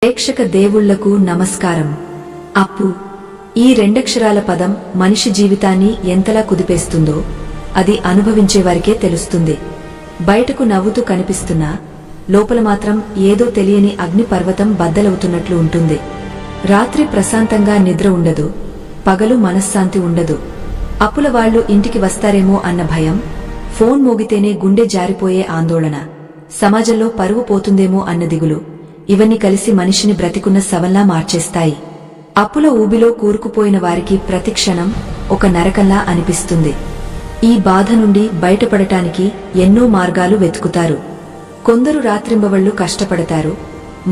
ప్రేక్షక దేవుళ్లకు నమస్కారం. అప్పు ఈ రెండక్షరాల పదం మనిషి జీవితాన్ని ఎంతలా కుదిపేస్తుందో అది అనుభవించేవారికే తెలుస్తుంది. బయటకు నవ్వుతూ కనిపిస్తున్నా లోపల మాత్రం ఏదో తెలియని అగ్నిపర్వతం బద్దలవుతున్నట్లు ఉంటుంది. రాత్రి ప్రశాంతంగా నిద్ర ఉండదు, పగలు మనశ్శాంతి ఉండదు. అప్పుల వాళ్లు ఇంటికి వస్తారేమో అన్న భయం, ఫోన్ మోగితేనే గుండె జారిపోయే ఆందోళన, సమాజంలో పరువు పోతుందేమో అన్న దిగులు, ఇవన్నీ కలిసి మనిషిని బ్రతికున్న శవంలా మార్చేస్తాయి. అప్పుల ఊబిలో కూరుకుపోయిన వారికి ప్రతిక్షణం ఒక నరకంలా అనిపిస్తుంది. ఈ బాధ నుండి బయటపడటానికి ఎన్నో మార్గాలు వెతుకుతారు. కొందరు రాత్రింబవళ్లు కష్టపడతారు,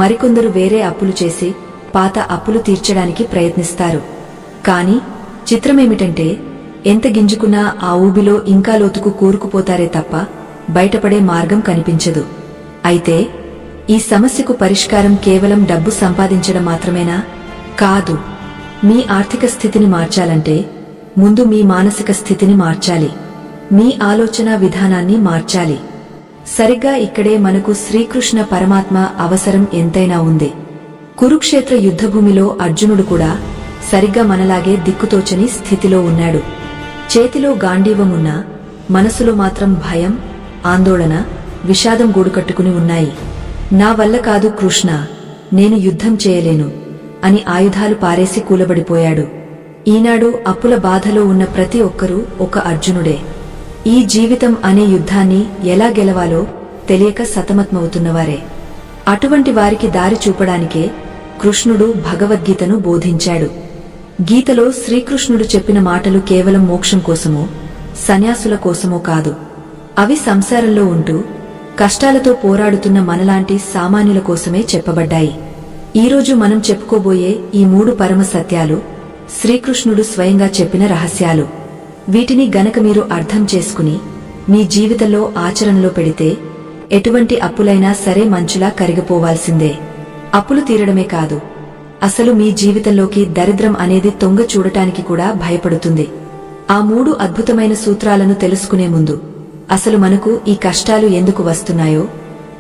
మరికొందరు వేరే అప్పులు చేసి పాత అప్పులు తీర్చడానికి ప్రయత్నిస్తారు. కాని చిత్రమేమిటంటే ఎంత గింజుకున్నా ఆ ఊబిలో ఇంకా లోతుకు కూరుకుపోతారే తప్ప బయటపడే మార్గం కనిపించదు. అయితే ఈ సమస్యకు పరిష్కారం కేవలం డబ్బు సంపాదించడం మాత్రమేనా? కాదు. మీ ఆర్థిక స్థితిని మార్చాలంటే ముందు మీ మానసిక స్థితిని మార్చాలి, మీ ఆలోచన విధానాన్ని మార్చాలి. సరిగ్గా ఇక్కడే మనకు శ్రీకృష్ణ పరమాత్మ అవసరం ఎంతైనా ఉంది. కురుక్షేత్ర యుద్ధభూమిలో అర్జునుడు కూడా సరిగ్గా మనలాగే దిక్కుతోచని స్థితిలో ఉన్నాడు. చేతిలో గాంధీవమున్నా మనసులో మాత్రం భయం, ఆందోళన, విషాదం గూడుకట్టుకుని ఉన్నాయి. నా వల్ల కాదు కృష్ణ, నేను యుద్ధం చేయలేను అని ఆయుధాలు పారేసి కూలబడిపోయాడు. ఈనాడు అప్పుల బాధలో ఉన్న ప్రతి ఒక్కరూ ఒక అర్జునుడే. ఈ జీవితం అనే యుద్ధాన్ని ఎలా గెలవాలో తెలియక సతమతమవుతున్నవారే. అటువంటి వారికి దారి చూపడానికే కృష్ణుడు భగవద్గీతను బోధించాడు. గీతలో శ్రీకృష్ణుడు చెప్పిన మాటలు కేవలం మోక్షం కోసమో సన్యాసుల కోసమో కాదు. అవి సంసారంలో ఉంటూ కష్టాలతో పోరాడుతున్న మనలాంటి సామాన్యుల కోసమే చెప్పబడ్డాయి. ఈరోజు మనం చెప్పుకోబోయే ఈ 3 పరమ సత్యాలు శ్రీకృష్ణుడు స్వయంగా చెప్పిన రహస్యాలు. వీటిని గనక మీరు అర్థం చేసుకుని మీ జీవితంలో ఆచరణలో పెడితే ఎటువంటి అప్పులైనా సరే మంచులా కరిగిపోవాల్సిందే. అప్పులు తీరడమే కాదు, అసలు మీ జీవితంలోకి దరిద్రం అనేది తొంగ చూడటానికి కూడా భయపడుతుంది. ఆ 3 అద్భుతమైన సూత్రాలను తెలుసుకునే ముందు అసలు మనకు ఈ కష్టాలు ఎందుకు వస్తున్నాయో,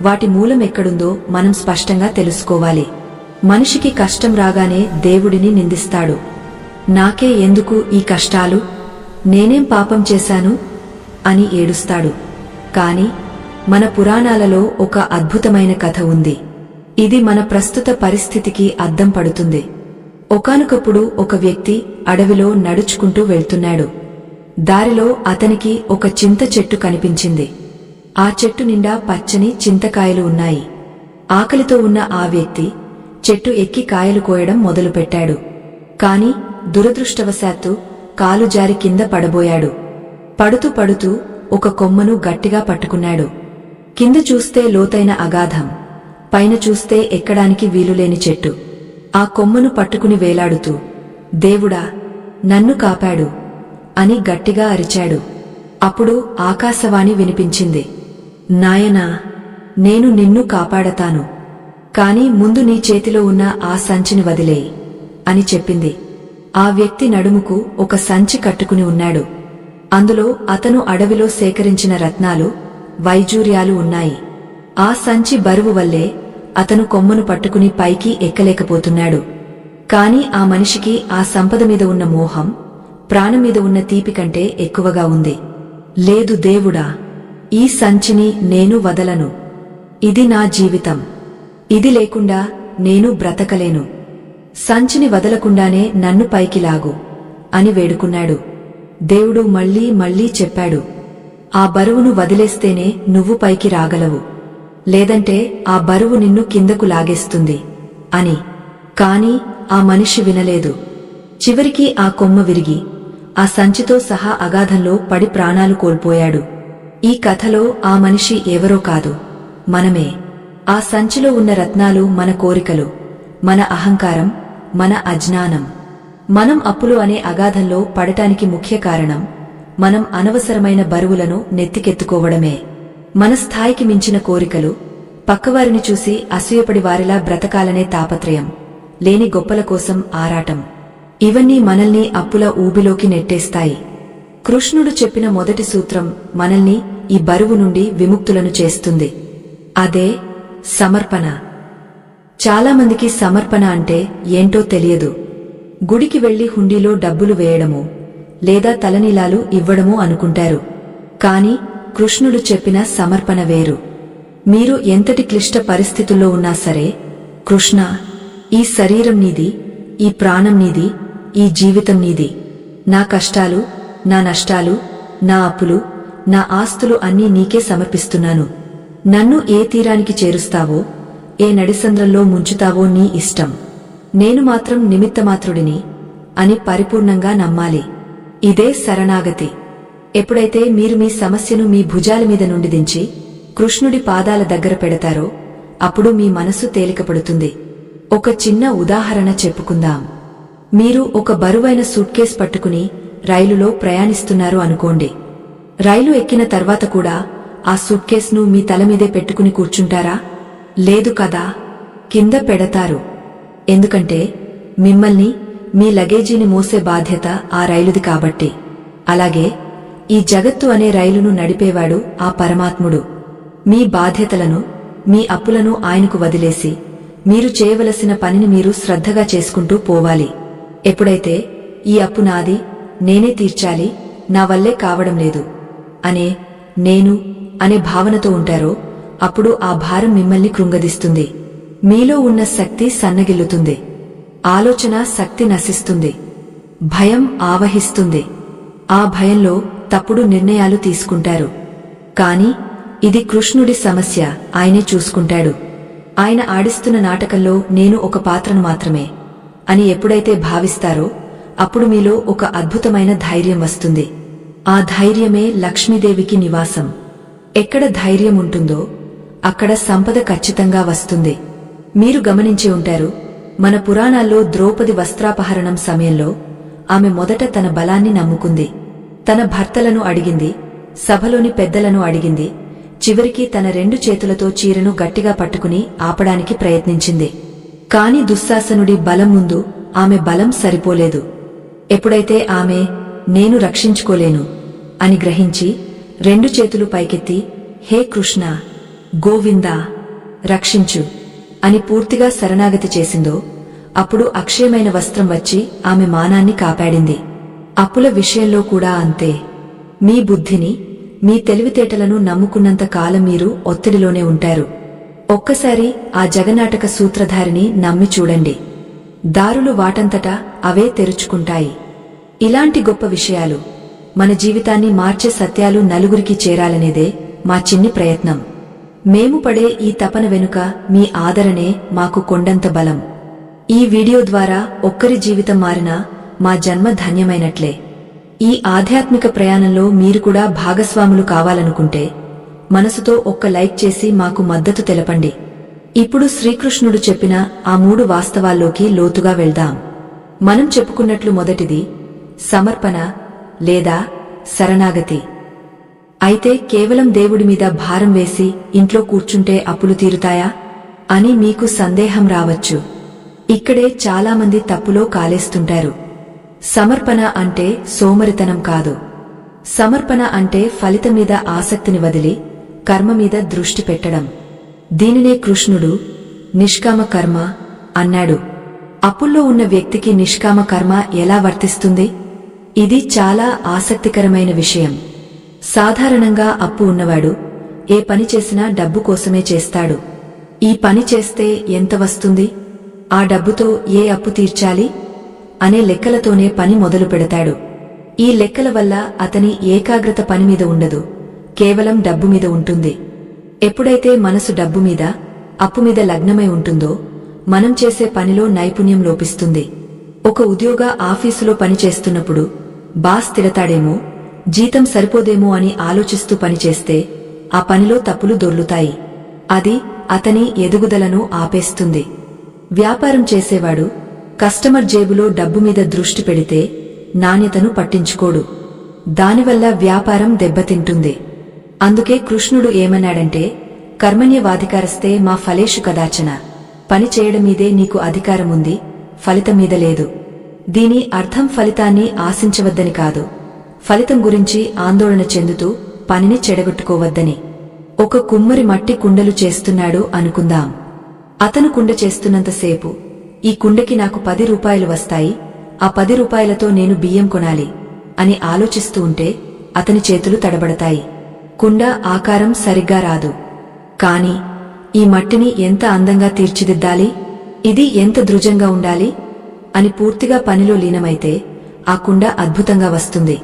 వాటి మూలం ఎక్కడుందో మనం స్పష్టంగా తెలుసుకోవాలి. మనిషికి కష్టం రాగానే దేవుడిని నిందిస్తాడు. నాకే ఎందుకు ఈ కష్టాలు, నేనేం పాపం చేశాను అని ఏడుస్తాడు. కాని మన పురాణాలలో ఒక అద్భుతమైన కథ ఉంది. ఇది మన ప్రస్తుత పరిస్థితికి అద్దం పడుతుంది. ఒకానొకప్పుడు ఒక వ్యక్తి అడవిలో నడుచుకుంటూ వెళ్తున్నాడు. దారిలో అతనికి ఒక చింత చెట్టు కనిపించింది. ఆ చెట్టు నిండా పచ్చని చింతకాయలు ఉన్నాయి. ఆకలితో ఉన్న ఆ వ్యక్తి చెట్టు ఎక్కి కాయలు కోయడం మొదలుపెట్టాడు. కాని దురదృష్టవశాత్తు కాలు జారి కింద పడబోయాడు. పడుతూ పడుతూ ఒక కొమ్మను గట్టిగా పట్టుకున్నాడు. కింద చూస్తే లోతైన అగాధం, పైన చూస్తే ఎక్కడానికి వీలులేని చెట్టు. ఆ కొమ్మను పట్టుకుని వేలాడుతూ, దేవుడా, నన్ను కాపాడు అని గట్టిగా అరిచాడు. అప్పుడు ఆకాశవాణి వినిపించింది. నాయనా, నేను నిన్ను కాపాడతాను, కాని ముందు నీ చేతిలో ఉన్న ఆ సంచిని వదిలేయి అని చెప్పింది. ఆ వ్యక్తి నడుముకు ఒక సంచి కట్టుకుని ఉన్నాడు. అందులో అతను అడవిలో సేకరించిన రత్నాలు, వైజూర్యాలు ఉన్నాయి. ఆ సంచి బరువు వల్లే అతను కొమ్మను పట్టుకుని పైకి ఎక్కలేకపోతున్నాడు. కాని ఆ మనిషికి ఆ సంపద మీద ఉన్న మోహం ప్రాణం మీద ఉన్న తీపి కంటే ఎక్కువగా ఉంది. లేదు దేవుడా, ఈ సంచిని నేను వదలను. ఇది నా జీవితం, ఇది లేకుండా నేను బ్రతకలేను. సంచిని వదలకుండానే నన్ను పైకి లాగు అని వేడుకున్నాడు. దేవుడు మళ్లీ మళ్లీ చెప్పాడు, ఆ బరువును వదిలేస్తేనే నువ్వు పైకి రాగలవు, లేదంటే ఆ బరువు నిన్ను కిందకు లాగేస్తుంది అని. కాని ఆ మనిషి వినలేదు. చివరికి ఆ కొమ్మ విరిగి ఆ సంచితో సహా అగాధంలో పడి ప్రాణాలు కోల్పోయాడు. ఈ కథలో ఆ మనిషి ఎవరో కాదు, మనమే. ఆ సంచిలో ఉన్న రత్నాలు మన కోరికలు, మన అహంకారం, మన అజ్ఞానం. మనం అప్పులు అనే అగాధంలో పడటానికి ముఖ్య కారణం మనం అనవసరమైన బరువులను నెత్తికెత్తుకోవడమే. మన స్థాయికి మించిన కోరికలు, పక్కవారిని చూసి అసూయపడి వారిలా బ్రతకాలనే తాపత్రయం, లేని గొప్పల కోసం ఆరాటం, ఇవన్నీ మనల్ని అప్పుల ఊబిలోకి నెట్టేస్తాయి. కృష్ణుడు చెప్పిన మొదటి సూత్రం మనల్ని ఈ బరువు నుండి విముక్తులను చేస్తుంది. అదే సమర్పణ. చాలామందికి సమర్పణ అంటే ఏంటో తెలియదు. గుడికి వెళ్లి హుండీలో డబ్బులు వేయడమో లేదా తలనీలాలు ఇవ్వడమో అనుకుంటారు. కాని కృష్ణుడు చెప్పిన సమర్పణ వేరు. మీరు ఎంతటి క్లిష్ట పరిస్థితుల్లో ఉన్నా సరే, కృష్ణ, ఈ శరీరం నీది, ఈ ప్రాణం నీది, ఈ జీవితం నీది. నా కష్టాలు, నా నష్టాలు, నా అప్పులు, నా ఆస్తులు అన్నీ నీకే సమర్పిస్తున్నాను. నన్ను ఏ తీరానికి చేరుస్తావో, ఏ నడిసంద్రంలో ముంచుతావో నీ ఇష్టం. నేను మాత్రం నిమిత్తమాత్రుడిని అని పరిపూర్ణంగా నమ్మాలి. ఇదే శరణాగతి. ఎప్పుడైతే మీరు మీ సమస్యను మీ భుజాల మీద నుండి దించి కృష్ణుడి పాదాల దగ్గర పెడతారో అప్పుడు మీ మనసు తేలికపడుతుంది. ఒక చిన్న ఉదాహరణ చెప్పుకుందాం. మీరు ఒక బరువైన సూట్కేస్ పట్టుకుని రైలులో ప్రయాణిస్తున్నారు అనుకోండి. రైలు ఎక్కిన తర్వాత కూడా ఆ సూట్కేస్ను మీ తలమీదే పెట్టుకుని కూర్చుంటారా? లేదు కదా, కింద పెడతారు. ఎందుకంటే మిమ్మల్ని, మీ లగేజీని మోసే బాధ్యత ఆ రైలుది కాబట్టి. అలాగే ఈ జగత్తు అనే రైలును నడిపేవాడు ఆ పరమాత్ముడు. మీ బాధ్యతలను, మీ అప్పులను ఆయనకు వదిలేసి మీరు చేయవలసిన పనిని మీరు శ్రద్ధగా చేసుకుంటూ పోవాలి. ఎప్పుడైతే ఈ అప్పు నాది, నేనే తీర్చాలి, నా వల్లే కావడం లేదు అనే నేను అనే భావనతో ఉంటారో అప్పుడు ఆ భారం మిమ్మల్ని కృంగదీస్తుంది. మీలో ఉన్న శక్తి సన్నగిల్లుతుంది. ఆలోచన శక్తి నశిస్తుంది. భయం ఆవహిస్తుంది. ఆ భయంలో తప్పుడు నిర్ణయాలు తీసుకుంటారు. కాని ఇది కృష్ణుడి సమస్య. ఆయనే చూసుకుంటాడు. ఆయన ఆడిస్తున్న నాటకంలో నేను ఒక పాత్రను మాత్రమే అని ఎప్పుడైతే భావిస్తారో అప్పుడు మీలో ఒక అద్భుతమైన ధైర్యం వస్తుంది. ఆ ధైర్యమే లక్ష్మీదేవికి నివాసం. ఎక్కడ ధైర్యం ఉంటుందో అక్కడ సంపద ఖచ్చితంగా వస్తుంది. మీరు గమనించి ఉంటారు, మన పురాణాల్లో ద్రౌపది వస్త్రాపహరణం సమయంలో ఆమె మొదట తన బలాన్ని నమ్ముకుంది. తన భర్తలను అడిగింది, సభలోని పెద్దలను అడిగింది, చివరికి తన 2 చేతులతో చీరను గట్టిగా పట్టుకుని ఆపడానికి ప్రయత్నించింది. కాని దుశ్శాసనుడి బలం ముందు ఆమె బలం సరిపోలేదు. ఎప్పుడైతే ఆమె నేను రక్షించుకోలేను అని గ్రహించి 2 చేతులు పైకెత్తి, హే కృష్ణ, గోవిందా, రక్షించు అని పూర్తిగా శరణాగతి చేసిందో అప్పుడు అక్షయమైన వస్త్రం వచ్చి ఆమె మానాన్ని కాపాడింది. అప్పుల విషయంలో కూడా అంతే. మీ బుద్ధిని, మీ తెలివితేటలను నమ్ముకున్నంత కాలం మీరు ఒత్తిడిలోనే ఉంటారు. ఒక్కసారి ఆ జగన్నాటక సూత్రధారిని నమ్మి చూడండి. దారులు వాటంతటా అవే తెరుచుకుంటాయి. ఇలాంటి గొప్ప విషయాలు, మన జీవితాన్ని మార్చే సత్యాలు నలుగురికి చేరాలనేదే మా చిన్ని ప్రయత్నం. మేము పడే ఈ తపన వెనుక మీ ఆదరణే మాకు కొండంత బలం. ఈ వీడియో ద్వారా ఒక్కరి జీవితం మారినా మా జన్మ ధన్యమైనట్లే. ఈ ఆధ్యాత్మిక ప్రయాణంలో మీరు కూడా భాగస్వాములు కావాలనుకుంటే మనసుతో ఒక్క లైక్ చేసి మాకు మద్దతు తెలపండి. ఇప్పుడు శ్రీకృష్ణుడు చెప్పిన ఆ 3 వాస్తవాల్లోకి లోతుగా వెళ్దాం. మనం చెప్పుకున్నట్లు మొదటిది సమర్పణ లేదా శరణాగతి. అయితే కేవలం దేవుడి మీద భారం వేసి ఇంట్లో కూర్చుంటే అప్పులు తీరుతాయా అని మీకు సందేహం రావచ్చు. ఇక్కడే చాలామంది తప్పులో కాలేస్తుంటారు. సమర్పణ అంటే సోమరితనం కాదు. సమర్పణ అంటే ఫలితం మీద ఆసక్తిని వదిలి కర్మ మీద దృష్టి పెట్టడం. దీనినే కృష్ణుడు నిష్కామ కర్మ అన్నాడు. అప్పుల్లో ఉన్న వ్యక్తికి నిష్కామ కర్మ ఎలా వర్తిస్తుంది? ఇది చాలా ఆసక్తికరమైన విషయం. సాధారణంగా అప్పు ఉన్నవాడు ఏ పని చేసినా డబ్బు కోసమే చేస్తాడు. ఈ పని చేస్తే ఎంత వస్తుంది, ఆ డబ్బుతో ఏ అప్పు తీర్చాలి అనే లెక్కలతోనే పని మొదలు పెడతాడు. ఈ లెక్కల వల్ల అతని ఏకాగ్రత పని మీద ఉండదు, కేవలం డబ్బు మీద ఉంటుంది. ఎప్పుడైతే మనసు డబ్బు మీద, అప్పు మీద లగ్నమై ఉంటుందో మనం చేసే పనిలో నైపుణ్యం లోపిస్తుంది. ఒక ఉద్యోగ ఆఫీసులో పనిచేస్తున్నప్పుడు బాస్ తిడతాడేమో, జీతం సరిపోదేమో అని ఆలోచిస్తూ పనిచేస్తే ఆ పనిలో తప్పులు దొర్లుతాయి. అది అతని ఎదుగుదలను ఆపేస్తుంది. వ్యాపారం చేసేవాడు కస్టమర్ జేబులో డబ్బు మీద దృష్టి పెడితే నాణ్యతను పట్టించుకోడు. దానివల్ల వ్యాపారం దెబ్బతింటుంది. అందుకే కృష్ణుడు ఏమన్నాడంటే, కర్మణ్యవాధికారస్తే మా ఫలేషు కదాచన. పని చేయడం మీదే నీకు అధికారముంది, ఫలితం మీద లేదు. దీని అర్థం ఫలితాన్ని ఆశించవద్దని కాదు, ఫలితం గురించి ఆందోళన చెందుతూ పనిని చెడగొట్టుకోవద్దని. ఒక కుమ్మరి మట్టి కుండలు చేస్తున్నాడు అనుకుందాం. అతను కుండ చేస్తున్నంతసేపు ఈ కుండకి నాకు 10 రూపాయలు వస్తాయి, ఆ 10 రూపాయలతో నేను బియ్యం కొనాలి అని ఆలోచిస్తూ ఉంటే అతని చేతులు తడబడతాయి. కుండ ఆకారం సరిగ్గా రాదు. కాని ఈ మట్టిని ఎంత అందంగా తీర్చిదిద్దాలి, ఇది ఎంత దృఢంగా ఉండాలి అని పూర్తిగా పనిలో లీనమైతే ఆ కుండ అద్భుతంగా వస్తుంది.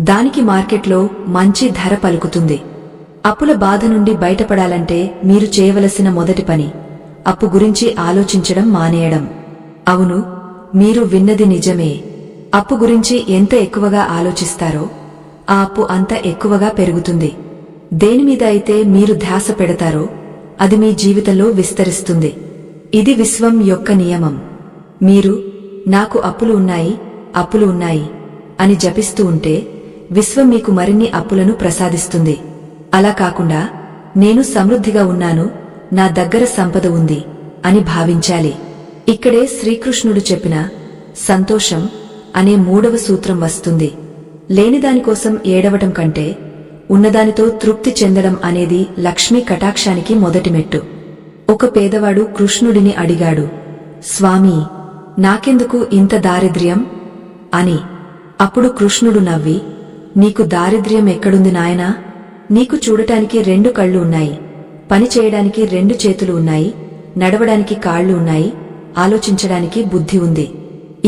దానికి మార్కెట్లో మంచి ధర పలుకుతుంది. అప్పుల బాధ నుండి బయటపడాలంటే మీరు చేయవలసిన మొదటి పని అప్పు గురించి ఆలోచించడం మానేయడం. అవును, మీరు విన్నది నిజమే. అప్పు గురించి ఎంత ఎక్కువగా ఆలోచిస్తారో ఆ అప్పు అంత ఎక్కువగా పెరుగుతుంది. దేనిమీద అయితే మీరు ధ్యాస పెడతారో అది మీ జీవితంలో విస్తరిస్తుంది. ఇది విశ్వం యొక్క నియమం. మీరు నాకు అప్పులు ఉన్నాయి, అప్పులు ఉన్నాయి అని జపిస్తూ ఉంటే విశ్వం మీకు మరిన్ని అప్పులను ప్రసాదిస్తుంది. అలా కాకుండా నేను సమృద్ధిగా ఉన్నాను, నా దగ్గర సంపద ఉంది అని భావించాలి. ఇక్కడే శ్రీకృష్ణుడు చెప్పిన సంతోషం అనే 3వ సూత్రం వస్తుంది. లేనిదానికోసం ఏడవటం కంటే ఉన్నదానితో తృప్తి చెందడం అనేది లక్ష్మీ కటాక్షానికి మొదటి మెట్టు. ఒక పేదవాడు కృష్ణుడిని అడిగాడు, స్వామీ, నాకెందుకు ఇంత దారిద్ర్యం అని. అప్పుడు కృష్ణుడు నవ్వి, నీకు దారిద్ర్యం ఎక్కడుంది నాయనా? నీకు చూడటానికి 2 కళ్ళు ఉన్నాయి, పని చేయడానికి 2 చేతులు ఉన్నాయి, నడవడానికి కాళ్లు ఉన్నాయి, ఆలోచించడానికి బుద్ధి ఉంది.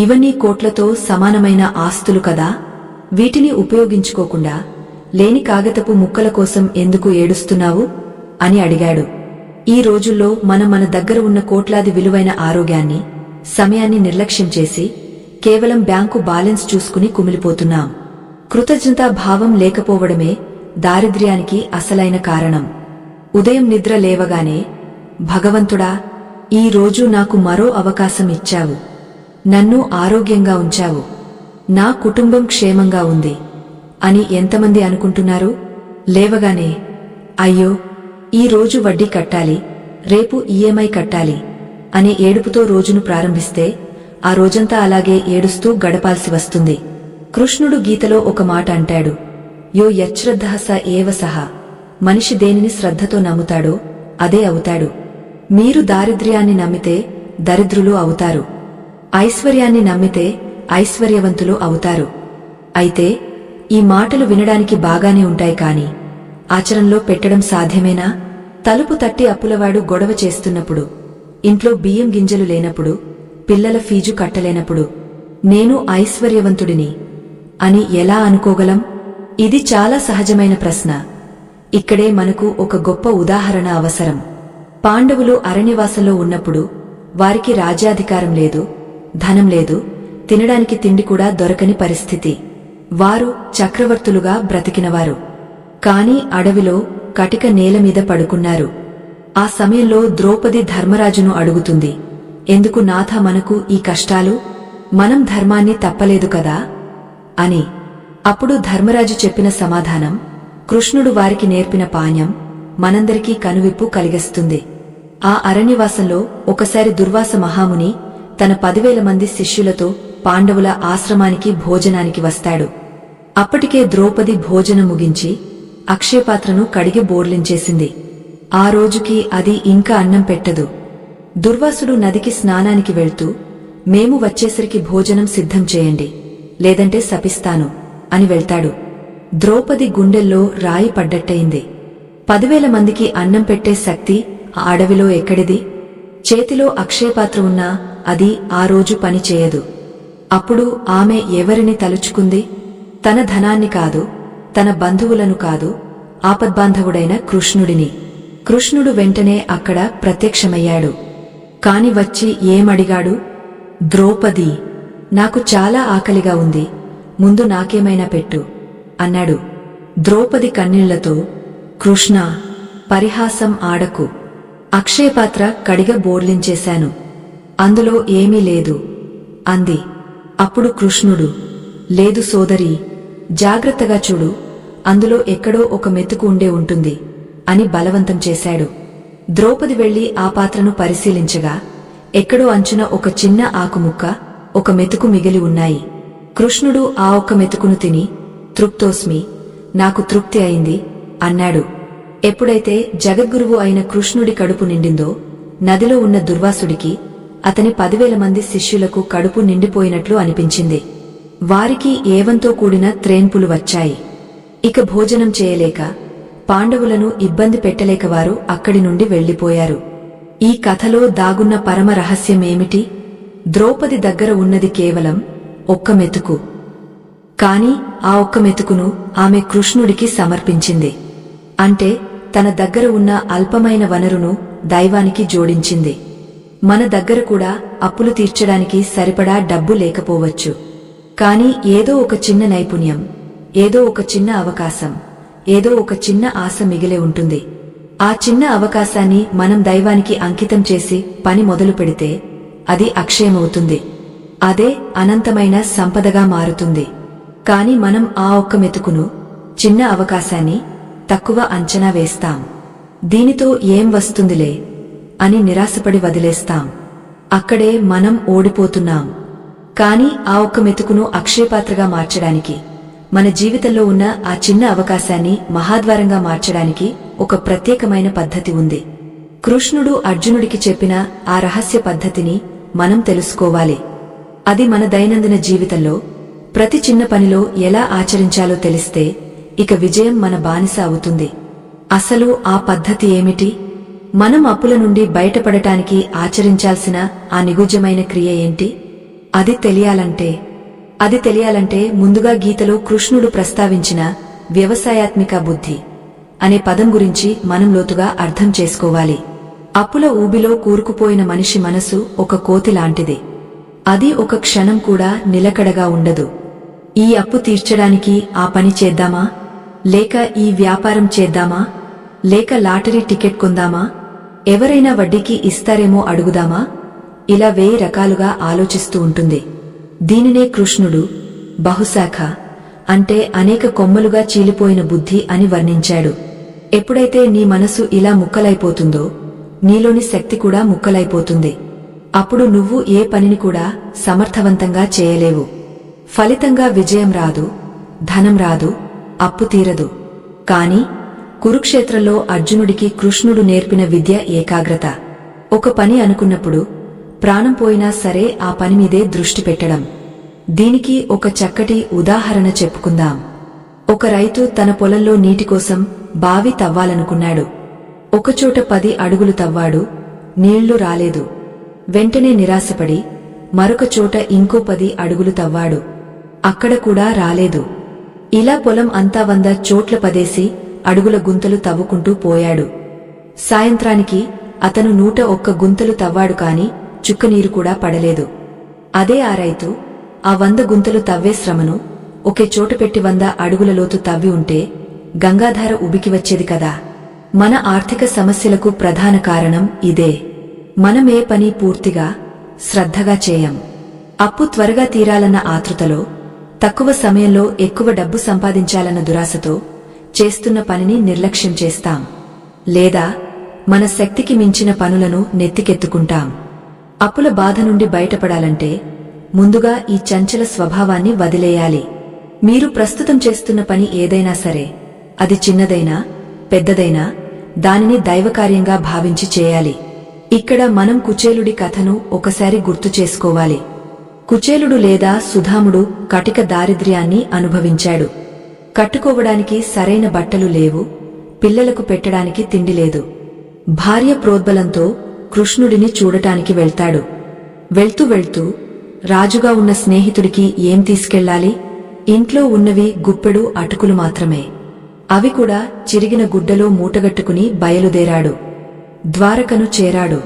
ఇవన్నీ కోట్లతో సమానమైన ఆస్తులు కదా. వీటిని ఉపయోగించుకోకుండా లేని కాగతపు ముక్కల కోసం ఎందుకు ఏడుస్తున్నావు అని అడిగాడు. ఈ రోజుల్లో మన దగ్గర ఉన్న కోట్లాది విలువైన ఆరోగ్యాన్ని, సమయాన్ని నిర్లక్ష్యం చేసి కేవలం బ్యాంకు బ్యాలెన్స్ చూసుకుని కుమిలిపోతున్నాం. కృతజ్ఞతా భావం లేకపోవడమే దారిద్ర్యానికి అసలైన కారణం. ఉదయం నిద్ర లేవగానే, భగవంతుడా, ఈ రోజు నాకు మరో అవకాశం ఇచ్చావు, నన్ను ఆరోగ్యంగా ఉంచావు, నా కుటుంబం క్షేమంగా ఉంది అని ఎంతమంది అనుకుంటున్నారు? లేవగానే, అయ్యో, ఈ రోజు వడ్డీ కట్టాలి, రేపు ఈఎంఐ కట్టాలి అనే ఏడుపుతో రోజును ప్రారంభిస్తే ఆ రోజంతా అలాగే ఏడుస్తూ గడపాల్సి వస్తుంది. కృష్ణుడు గీతలో ఒక మాట అంటాడు, యో యశ్రద్ధః స ఏవ సహ. మనిషి దేనిని శ్రద్ధతో నమ్ముతాడో అదే అవుతాడు. మీరు దారిద్ర్యాన్ని నమ్మితే దరిద్రులు అవుతారు, ఐశ్వర్యాన్ని నమ్మితే ఐశ్వర్యవంతులు అవుతారు. అయితే ఈ మాటలు వినడానికి బాగానే ఉంటాయి కాని ఆచరణలో పెట్టడం సాధ్యమేనా? తలుపు తట్టి అప్పులవాడు గొడవ చేస్తున్నప్పుడు, ఇంట్లో బియ్యం గింజలు లేనప్పుడు, పిల్లల ఫీజు కట్టలేనప్పుడు నేను ఐశ్వర్యవంతుడిని అని ఎలా అనుకోగలం? ఇది చాలా సహజమైన ప్రశ్న. ఇక్కడే మనకు ఒక గొప్ప ఉదాహరణ అవసరం. పాండవులు అరణ్యవాసంలో ఉన్నప్పుడు వారికి రాజ్యాధికారం లేదు, ధనం లేదు, తినడానికి తిండి కూడా దొరకని పరిస్థితి. వారు చక్రవర్తులుగా బ్రతికినవారు. కాని అడవిలో కటిక నేలమీద పడుకున్నారు. ఆ సమయంలో ద్రౌపది ధర్మరాజును అడుగుతుంది, ఎందుకు నాథ మనకు ఈ కష్టాలు? మనం ధర్మాన్ని తప్పలేదు కదా అని. అప్పుడు ధర్మరాజు చెప్పిన సమాధానం, కృష్ణుడు వారికి నేర్పిన పాణ్యం మనందరికీ కనువిప్పు కలిగిస్తుంది. ఆ అరణ్యవాసంలో ఒకసారి దుర్వాస మహాముని తన 10,000 మంది శిష్యులతో పాండవుల ఆశ్రమానికి భోజనానికి వస్తాడు. అప్పటికే ద్రౌపది భోజనం ముగించి అక్షయపాత్రను కడిగి బోర్లించేసింది. ఆ రోజుకి అది ఇంకా అన్నం పెట్టదు. దుర్వాసుడు నదికి స్నానానికి వెళ్తూ, మేము వచ్చేసరికి భోజనం సిద్ధం చేయండి, లేదంటే శపిస్తాను అని వెళ్తాడు. ద్రౌపది గుండెల్లో రాయి పడ్డట్టయింది. 10,000 మందికి అన్నం పెట్టే శక్తి ఆ అడవిలో ఎక్కడిది? చేతిలో అక్షయపాత్ర ఉన్నా అది ఆ రోజు పని చేయదు. అప్పుడు ఆమె ఎవరిని తలుచుకుంది? తన ధనాన్ని కాదు, తన బంధువులను కాదు, ఆపద్బాంధవుడైన కృష్ణుడిని. కృష్ణుడు వెంటనే అక్కడ ప్రత్యక్షమయ్యాడు. కాని వచ్చి ఏమడిగాడు? ద్రౌపది, నాకు చాలా ఆకలిగా ఉంది, ముందు నాకేమైనా పెట్టు అన్నాడు. ద్రౌపది కన్నీళ్లతో, కృష్ణ, పరిహాసం ఆడకు, అక్షయపాత్ర కడిగ బోర్లించేశాను, అందులో ఏమీ లేదు అంది. అప్పుడు కృష్ణుడు, లేదు సోదరీ, జాగ్రత్తగా చూడు, అందులో ఎక్కడో ఒక మెతుకు ఉండే ఉంటుంది అని బలవంతం చేశాడు. ద్రౌపది వెళ్లి ఆ పాత్రను పరిశీలించగా ఎక్కడో అంచున ఒక చిన్న ఆకుముక్క, ఒక మెతుకు మిగిలి ఉన్నాయి. కృష్ణుడు ఆ ఒక్క మెతుకును తిని, తృప్తోస్మి, నాకు తృప్తి అయింది అన్నాడు. ఎప్పుడైతే జగద్గురువు అయిన కృష్ణుడి కడుపు నిండిందో నదిలో ఉన్న దుర్వాసుడికి అతని 10,000 మంది శిష్యులకు కడుపు నిండిపోయినట్లు అనిపించింది. వారికి ఏవంతో కూడిన త్రేన్పులు వచ్చాయి. ఇక భోజనం చేయలేక, పాండవులను ఇబ్బంది పెట్టలేక వారు అక్కడి నుండి వెళ్లిపోయారు. ఈ కథలో దాగున్న పరమ రహస్యమేమిటి? ద్రౌపది దగ్గర ఉన్నది కేవలం ఒక్క మెతుకు. కాని ఆ ఒక్క మెతుకును ఆమె కృష్ణుడికి సమర్పించింది. అంటే తన దగ్గర ఉన్న అల్పమైన వనరును దైవానికి జోడించింది. మన దగ్గర కూడా అప్పులు తీర్చడానికి సరిపడా డబ్బు లేకపోవచ్చు. కాని ఏదో ఒక చిన్న నైపుణ్యం, ఏదో ఒక చిన్న అవకాశం, ఏదో ఒక చిన్న ఆశ మిగిలే ఉంటుంది. ఆ చిన్న అవకాశాన్ని మనం దైవానికి అంకితం చేసి పని మొదలు పెడితే అది అక్షయమవుతుంది. అదే అనంతమైన సంపదగా మారుతుంది. కాని మనం ఆ ఒక్క మెతుకును, చిన్న అవకాశాన్ని తక్కువ అంచనా వేస్తాం. దీనితో ఏం వస్తుందిలే అని నిరాశపడి వదిలేస్తాం. అక్కడే మనం ఓడిపోతున్నాం. కాని ఆ ఒక్క మెతుకును అక్షయపాత్రగా మార్చడానికి, మన జీవితంలో ఉన్న ఆ చిన్న అవకాశాన్ని మహాద్వారంగా మార్చడానికి ఒక ప్రత్యేకమైన పద్ధతి ఉంది. కృష్ణుడు అర్జునుడికి చెప్పిన ఆ రహస్య పద్ధతిని మనం తెలుసుకోవాలి. అది మన దైనందిన జీవితంలో ప్రతి చిన్న పనిలో ఎలా ఆచరించాలో తెలిస్తే ఇక విజయం మన బానిస అవుతుంది. అసలు ఆ పద్ధతి ఏమిటి? మనం అప్పుల నుండి బయటపడటానికి ఆచరించాల్సిన ఆ నిగూఢమైన క్రియ ఏంటి? అది తెలియాలంటే ముందుగా గీతలో కృష్ణుడు ప్రస్తావించిన వ్యవసాయాత్మిక బుద్ధి అనే పదం గురించి మనం లోతుగా అర్థం చేసుకోవాలి. అప్పుల ఊబిలో కూరుకుపోయిన మనిషి మనసు ఒక కోతి లాంటిది. అది ఒక క్షణం కూడా నిలకడగా ఉండదు. ఈ అప్పు తీర్చడానికి ఆ పని చేద్దామా, లేక ఈ వ్యాపారం చేద్దామా, లేక లాటరీ టికెట్ కొందామా, ఎవరైనా వడ్డీకి ఇస్తారేమో అడుగుదామా, ఇలా 1000 రకాలుగా ఆలోచిస్తూ ఉంటుంది. దీనినే కృష్ణుడు బహుశాఖ అంటే అనేక కొమ్మలుగా చీలిపోయిన బుద్ధి అని వర్ణించాడు. ఎప్పుడైతే నీ మనసు ఇలా ముక్కలైపోతుందో నీలోని శక్తి కూడా ముక్కలైపోతుంది. అప్పుడు నువ్వు ఏ పనిని కూడా సమర్థవంతంగా చేయలేవు. ఫలితంగా విజయం రాదు, ధనం రాదు, అప్పు తీరదు. కాని కురుక్షేత్రంలో అర్జునుడికి కృష్ణుడు నేర్పిన విద్య ఏకాగ్రత. ఒక పని అనుకున్నప్పుడు ప్రాణం పోయినా సరే ఆ పని మీదే దృష్టి పెట్టడం. దీనికి ఒక చక్కటి ఉదాహరణ చెప్పుకుందాం. ఒక రైతు తన పొలంలో నీటి కోసం బావి తవ్వాలనుకున్నాడు. ఒకచోట 10 అడుగులు తవ్వాడు, నీళ్లు రాలేదు. వెంటనే నిరాశపడి మరొక చోట ఇంకో 10 అడుగులు తవ్వాడు, అక్కడ కూడా రాలేదు. ఇలా పొలం అంతా 100 చోట్ల 10 అడుగుల గుంతలు తవ్వుకుంటూ పోయాడు. సాయంత్రానికి అతను 101 గుంతలు తవ్వాడు, కాని చుక్కనీరు కూడా పడలేదు. అదే ఆ రైతు ఆ 100 గుంతలు తవ్వే శ్రమను ఒకే చోట పెట్టి 100 అడుగుల లోతు తవ్వి ఉంటే గంగాధార ఉబికి వచ్చేది కదా. మన ఆర్థిక సమస్యలకు ప్రధాన కారణం ఇదే. మనం ఏ పని పూర్తిగా శ్రద్ధగా చేయం. అప్పు త్వరగా తీరాలన్న ఆతృతలో, తక్కువ సమయంలో ఎక్కువ డబ్బు సంపాదించాలన్న దురాశతో చేస్తున్న పనిని నిర్లక్ష్యం చేస్తాం. లేదా మన శక్తికి మించిన పనులను నెత్తికెత్తుకుంటాం. అప్పుల బాధ నుండి బయటపడాలంటే ముందుగా ఈ చంచల స్వభావాన్ని వదిలేయాలి. మీరు ప్రస్తుతం చేస్తున్న పని ఏదైనా సరే, అది చిన్నదైనా పెద్దదైనా, దానిని దైవకార్యంగా భావించి చేయాలి. ఇక్కడ మనం కుచేలుడి కథను ఒకసారి గుర్తు చేసుకోవాలి. కుచేలుడు లేదా సుధాముడు కటిక దారిద్ర్యాన్ని అనుభవించాడు. కట్టుకోవడానికి సరైన బట్టలు లేవు, పిల్లలకు పెట్టడానికి తిండి లేదు. భార్య ప్రోద్బలంతో కృష్ణుడిని చూడటానికి వెళ్తాడు. వెళ్తూ రాజుగా ఉన్న స్నేహితుడికి ఏం తీసుకెళ్లాలి? ఇంట్లో ఉన్నవి గుప్పెడు అటుకులు మాత్రమే. అవి కూడా చిరిగిన గుడ్డలో మూటగట్టుకుని బయలుదేరాడు. ద్వారకను చేరాడు.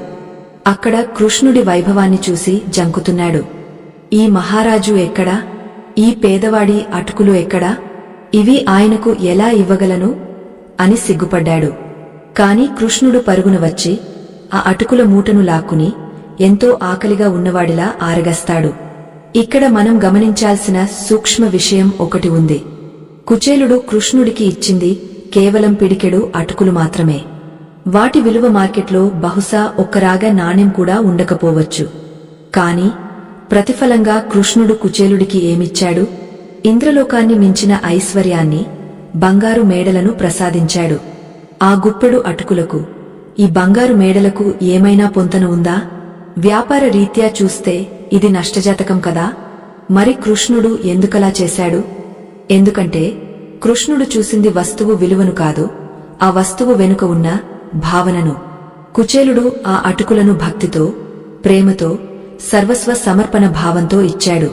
అక్కడ కృష్ణుడి వైభవాన్ని చూసి జంకుతున్నాడు. ఈ మహారాజు ఎక్కడా? ఈ పేదవాడి అటుకులు ఎక్కడా? ఇవి ఆయనకు ఎలా ఇవ్వగలను అని సిగ్గుపడ్డాడు. కాని కృష్ణుడు పరుగున వచ్చి ఆ అటుకుల మూటను లాక్కుని ఎంతో ఆకలిగా ఉన్నవాడిలా ఆరగస్తాడు. ఇక్కడ మనం గమనించాల్సిన సూక్ష్మ విషయం ఒకటి ఉంది. కుచేలుడు కృష్ణుడికి ఇచ్చింది కేవలం పిడికెడు అటుకులు మాత్రమే. వాటి విలువ మార్కెట్లో బహుశా ఒక్కరాగా నాణ్యం కూడా ఉండకపోవచ్చు. కాని ప్రతిఫలంగా కృష్ణుడు కుచేలుడికి ఏమిచ్చాడు? ఇంద్రలోకాన్ని మించిన ఐశ్వర్యాన్ని, బంగారు మేడలను ప్రసాదించాడు. ఆ గుప్పెడు అటుకులకు ఈ బంగారు మేడలకు ఏమైనా పొంతన ఉందా? వ్యాపార రీత్యా చూస్తే ఇది నష్టజాతకం కదా. మరి కృష్ణుడు ఎందుకలా చేశాడు? ఎందుకంటే కృష్ణుడు చూసింది వస్తువు విలువను కాదు, ఆ వస్తువు వెనుక ఉన్న భావనను. కుచేలుడు ఆ అటుకులను భక్తితో, ప్రేమతో, సర్వస్వ సమర్పణ భావంతో ఇచ్చాడు.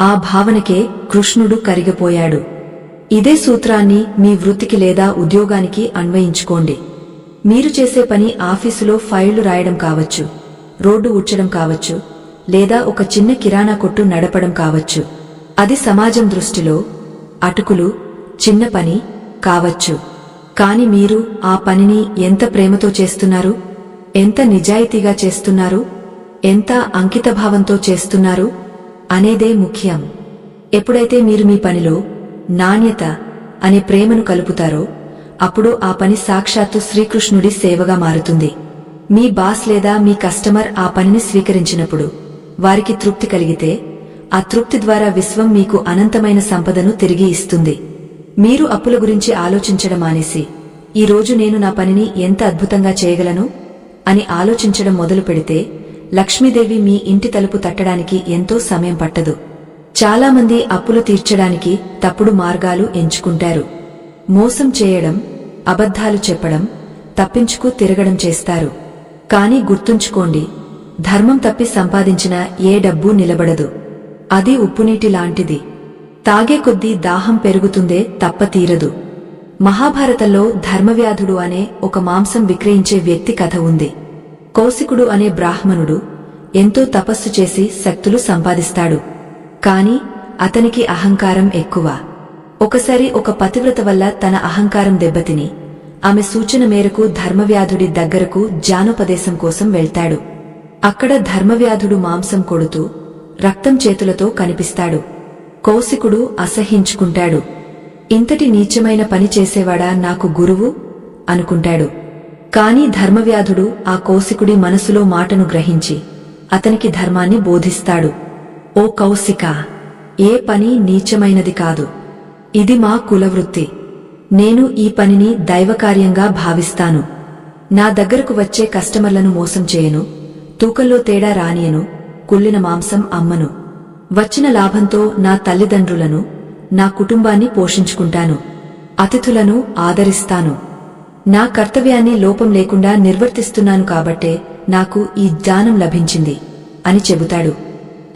ఆ భావనకే కృష్ణుడు కరిగిపోయాడు. ఇదే సూత్రాన్ని మీ వృత్తికి లేదా ఉద్యోగానికి అన్వయించుకోండి. మీరు చేసే పని ఆఫీసులో ఫైళ్లు రాయడం కావచ్చు, రోడ్డు ఊడ్చడం కావచ్చు, లేదా ఒక చిన్న కిరాణా కొట్టు నడపడం కావచ్చు. అది సమాజం దృష్టిలో అటుకులు చిన్న పని కావచ్చు. కాని మీరు ఆ పనిని ఎంత ప్రేమతో చేస్తున్నారు, ఎంత నిజాయితీగా చేస్తున్నారు, ఎంత అంకితభావంతో చేస్తున్నారు అనేదే ముఖ్యం. ఎప్పుడైతే మీరు మీ పనిలో నాణ్యత అనే ప్రేమను కలుపుతారో అప్పుడు ఆ పని సాక్షాత్తు శ్రీకృష్ణుడి సేవగా మారుతుంది. మీ బాస్ లేదా మీ కస్టమర్ ఆ పనిని స్వీకరించినప్పుడు వారికి తృప్తి కలిగితే ఆ తృప్తి ద్వారా విశ్వం మీకు అనంతమైన సంపదను తిరిగి ఇస్తుంది. మీరు అప్పుల గురించి ఆలోచించడం మానేసి ఈ రోజు నేను నా పనిని ఎంత అద్భుతంగా చేయగలను అని ఆలోచించడం మొదలు పెడితే లక్ష్మీదేవి మీ ఇంటి తలుపు తట్టడానికి ఎంతో సమయం పట్టదు. చాలామంది అప్పులు తీర్చడానికి తప్పుడు మార్గాలు ఎంచుకుంటారు. మోసం చేయడం, అబద్ధాలు చెప్పడం, తప్పించుకు తిరగడం చేస్తారు. కాని గుర్తుంచుకోండి, ధర్మం తప్పి సంపాదించిన ఏ డబ్బు నిలబడదు. అది ఉప్పునీటి లాంటిది. తాగే కొద్దీ దాహం పెరుగుతుందే తప్ప తీరదు. మహాభారతంలో ధర్మవ్యాధుడు అనే ఒక మాంసం విక్రయించే వ్యక్తి కథ ఉంది. కౌశికుడు అనే బ్రాహ్మణుడు ఎంతో తపస్సు చేసి శక్తులు సంపాదిస్తాడు. కాని అతనికి అహంకారం ఎక్కువ. ఒకసారి ఒక పతివ్రత వల్ల తన అహంకారం దెబ్బతిని ఆమె సూచన మేరకు ధర్మవ్యాధుడి దగ్గరకు జ్ఞానోపదేశం కోసం వెళ్తాడు. అక్కడ ధర్మవ్యాధుడు మాంసం కొడుతూ రక్తం చేతులతో కనిపిస్తాడు. కౌశికుడు అసహ్యించుకుంటాడు. ఇంతటి నీచమైన పని చేసేవాడా నాకు గురువు అనుకుంటాడు. కాని ధర్మవ్యాధుడు ఆ కౌశికుడి మనసులో మాటను గ్రహించి అతనికి ధర్మాన్ని బోధిస్తాడు. ఓ కౌశికా, ఏ పని నీచమైనది కాదు. ఇది మా కులవృత్తి. నేను ఈ పనిని దైవకార్యంగా భావిస్తాను. నా దగ్గరకు వచ్చే కస్టమర్లను మోసం చేయను, తూకంలో తేడా రానియను, కుళ్ళిన మాంసం అమ్మను. వచ్చిన లాభంతో నా తల్లిదండ్రులను, నా కుటుంబాన్ని పోషించుకుంటాను. అతిథులను ఆదరిస్తాను. నా కర్తవ్యాన్ని లోపం లేకుండా నిర్వర్తిస్తున్నాను కాబట్టే నాకు ఈ జ్ఞానం లభించింది అని చెబుతాడు.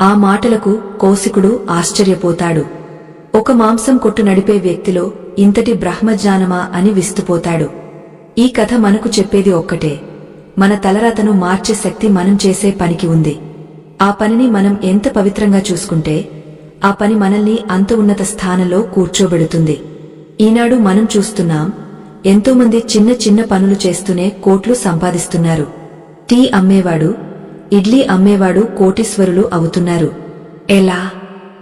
ఆ మాటలకు కౌశికుడు ఆశ్చర్యపోతాడు. ఒక మాంసం కొట్టు నడిపే వ్యక్తిలో ఇంతటి బ్రహ్మజ్ఞానమా అని విస్తుపోతాడు. ఈ కథ మనకు చెప్పేది ఒక్కటే, మన తలరాతను మార్చే శక్తి మనం చేసే పనికి ఉంది. ఆ పనిని మనం ఎంత పవిత్రంగా చూసుకుంటే ఆ పని మనల్ని అంత ఉన్నత స్థానంలో కూర్చోబెడుతుంది. ఈనాడు మనం చూస్తున్నాం, ఎంతోమంది చిన్న చిన్న పనులు చేస్తూనే కోట్లు సంపాదిస్తున్నారు. టీ అమ్మేవాడు, ఇడ్లీ అమ్మేవాడు కోటీశ్వరులు అవుతున్నారు. ఎలా?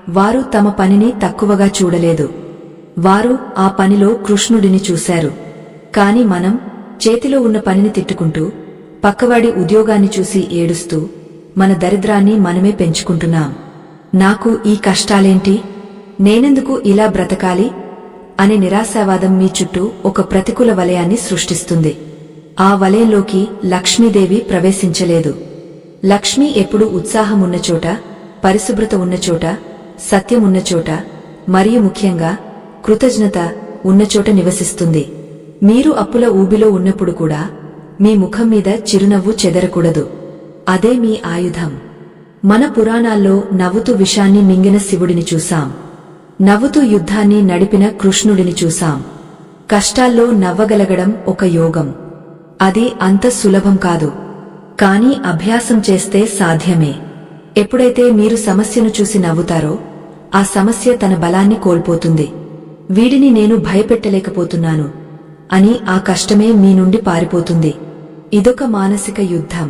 వారు తమ పనిని తక్కువగా చూడలేదు. వారు ఆ పనిలో కృష్ణుడిని చూశారు. కాని మనం చేతిలో ఉన్న పనిని తిట్టుకుంటూ, పక్కవాడి ఉద్యోగాన్ని చూసి ఏడుస్తూ మన దరిద్రాన్ని మనమే పెంచుకుంటున్నాం. నాకు ఈ కష్టాలేంటి, నేనెందుకు ఇలా బ్రతకాలి అనే నిరాశావాదం మీ చుట్టూ ఒక ప్రతికూల వలయాన్ని సృష్టిస్తుంది. ఆ వలయంలోకి లక్ష్మీదేవి ప్రవేశించలేదు. లక్ష్మి ఎప్పుడు ఉత్సాహం ఉన్నచోట, పరిశుభ్రత ఉన్నచోట, సత్యం ఉన్నచోట, మరియు ముఖ్యంగా కృతజ్ఞత ఉన్నచోట నివసిస్తుంది. మీరు అప్పుల ఊబిలో ఉన్నప్పుడు కూడా మీ ముఖం మీద చిరునవ్వు చెదరకూడదు. అదే మీ ఆయుధం. మన పురాణాల్లో నవ్వుతూ విషాన్ని మింగిన శివుడిని చూశాం. నవ్వుతూ యుద్ధాన్ని నడిపిన కృష్ణుడిని చూశాం. కష్టాల్లో నవ్వగలగడం ఒక యోగం. అది అంత సులభం కాదు. కాని అభ్యాసం చేస్తే సాధ్యమే. ఎప్పుడైతే మీరు సమస్యను చూసి నవ్వుతారో ఆ సమస్య తన బలాన్ని కోల్పోతుంది. వీడిని నేను భయపెట్టలేకపోతున్నాను అని ఆ కష్టమే మీ నుండి పారిపోతుంది. ఇదొక మానసిక యుద్ధం.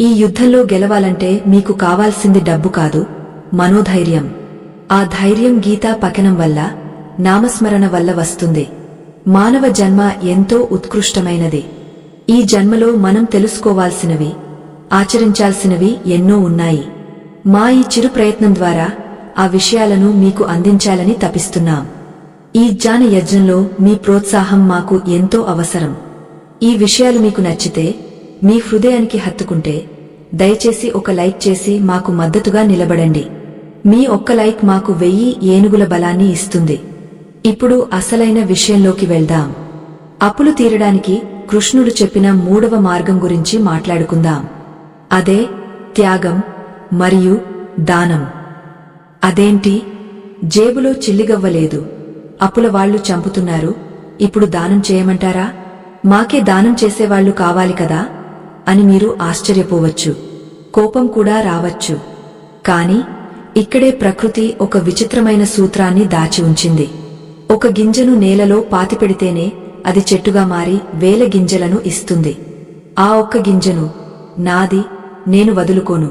ఈ యుద్ధంలో గెలవాలంటే మీకు కావాల్సింది డబ్బు కాదు, మనోధైర్యం. ఆ ధైర్యం గీతా పఠనం వల్ల, నామస్మరణ వల్ల వస్తుంది. మానవ జన్మ ఎంతో ఉత్కృష్టమైనది. ఈ జన్మలో మనం తెలుసుకోవాల్సినవి, ఆచరించాల్సినవి ఎన్నో ఉన్నాయి. మా ఈ చిరు ప్రయత్నం ద్వారా ఆ విషయాలను మీకు అందించాలని తపిస్తున్నాం. ఈ జ్ఞాన యజ్ఞంలో మీ ప్రోత్సాహం మాకు ఎంతో అవసరం. ఈ విషయాలు మీకు నచ్చితే, మీ హృదయానికి హత్తుకుంటే దయచేసి ఒక లైక్ చేసి మాకు మద్దతుగా నిలబడండి. మీ ఒక్క లైక్ మాకు 1000 ఏనుగుల బలాన్ని ఇస్తుంది. ఇప్పుడు అసలైన విషయంలోకి వెళ్దాం. అప్పులు తీరడానికి కృష్ణుడు చెప్పిన 3వ మార్గం గురించి మాట్లాడుకుందాం. అదే త్యాగం మరియు దానం. అదేంటి? జేబులో చిల్లిగవ్వలేదు, అప్పుల వాళ్లు చంపుతున్నారు, ఇప్పుడు దానం చేయమంటారా? మాకే దానం చేసేవాళ్లు కావాలి కదా అని మీరు ఆశ్చర్యపోవచ్చు, కోపం కూడా రావచ్చు. కాని ఇక్కడే ప్రకృతి ఒక విచిత్రమైన సూత్రాన్ని దాచి ఉంచింది. ఒక గింజను నేలలో పాతిపెడితేనే అది చెట్టుగా మారి 1000 గింజలను ఇస్తుంది. ఆ ఒక్క గింజను నాది, నేను వదులుకోను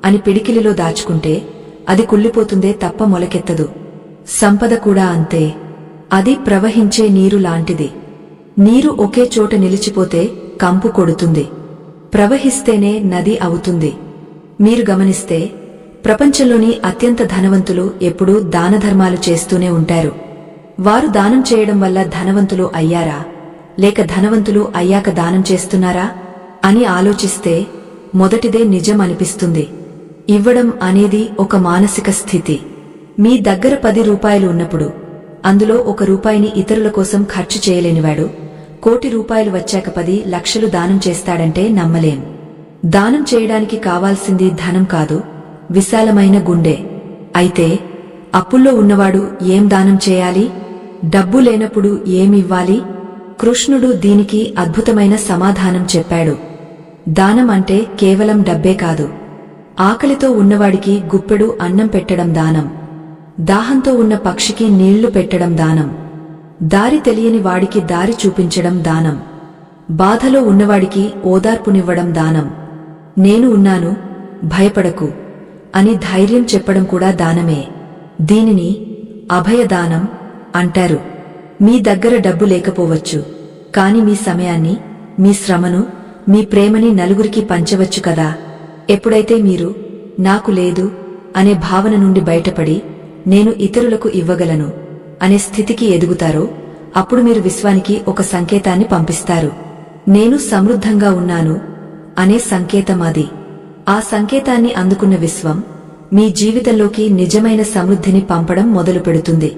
అని పిడికిలిలో దాచుకుంటే అది కుళ్ళిపోతుందే తప్ప మొలకెత్తదు. సంపద కూడా అంతే. అది ప్రవహించే నీరు లాంటిది. నీరు ఒకే చోట నిలిచిపోతే కంపు కొడుతుంది, ప్రవహిస్తేనే నది అవుతుంది. మీరు గమనిస్తే ప్రపంచంలోని అత్యంత ధనవంతులు ఎప్పుడూ దానధర్మాలు చేస్తూనే ఉంటారు. వారు దానం చేయడం వల్ల ధనవంతులు అయ్యారా, లేక ధనవంతులు అయ్యాక దానం చేస్తున్నారా అని ఆలోచిస్తే మొదటిదే నిజం అనిపిస్తుంది. ఇవ్వడం అనేది ఒక మానసిక స్థితి. మీ దగ్గర 10 రూపాయలు ఉన్నప్పుడు అందులో 1 రూపాయిని ఇతరుల కోసం ఖర్చు చేయలేనివాడు 1 కోటి రూపాయలు వచ్చాక 10 లక్షలు దానం చేస్తాడంటే నమ్మలేం. దానం చేయడానికి కావాల్సింది ధనం కాదు, విశాలమైన గుండె. అయితే అప్పుల్లో ఉన్నవాడు ఏం దానం చేయాలి? డబ్బు లేనప్పుడు ఏమివ్వాలి? కృష్ణుడు దీనికి అద్భుతమైన సమాధానం చెప్పాడు. దానం అంటే కేవలం డబ్బే కాదు. ఆకలితో ఉన్నవాడికి గుప్పెడు అన్నం పెట్టడం దానం. దాహంతో ఉన్న పక్షికి నీళ్లు పెట్టడం దానం. దారి తెలియని వాడికి దారి చూపించడం దానం. బాధలో ఉన్నవాడికి ఓదార్పునివ్వడం దానం. నేను ఉన్నాను, భయపడకు అని ధైర్యం చెప్పడం కూడా దానమే. దీనిని అభయదానం అంటారు. మీ దగ్గర డబ్బు లేకపోవచ్చు, కాని మీ సమయాన్ని, మీ శ్రమను, మీ ప్రేమని నలుగురికి పంచవచ్చు కదా. ఎప్పుడైతే మీరు నాకు లేదు అనే భావన నుండి బయటపడి నేను ఇతరులకు ఇవ్వగలను అనే స్థితికి ఎదుగుతారో అప్పుడు మీరు విశ్వానికి ఒక సంకేతాన్ని పంపిస్తారు. నేను సమృద్ధంగా ఉన్నాను అనే సంకేతం అది. ఆ సంకేతాన్ని అందుకున్న విశ్వం మీ జీవితంలోకి నిజమైన సమృద్ధిని పంపడం మొదలుపెడుతుంది.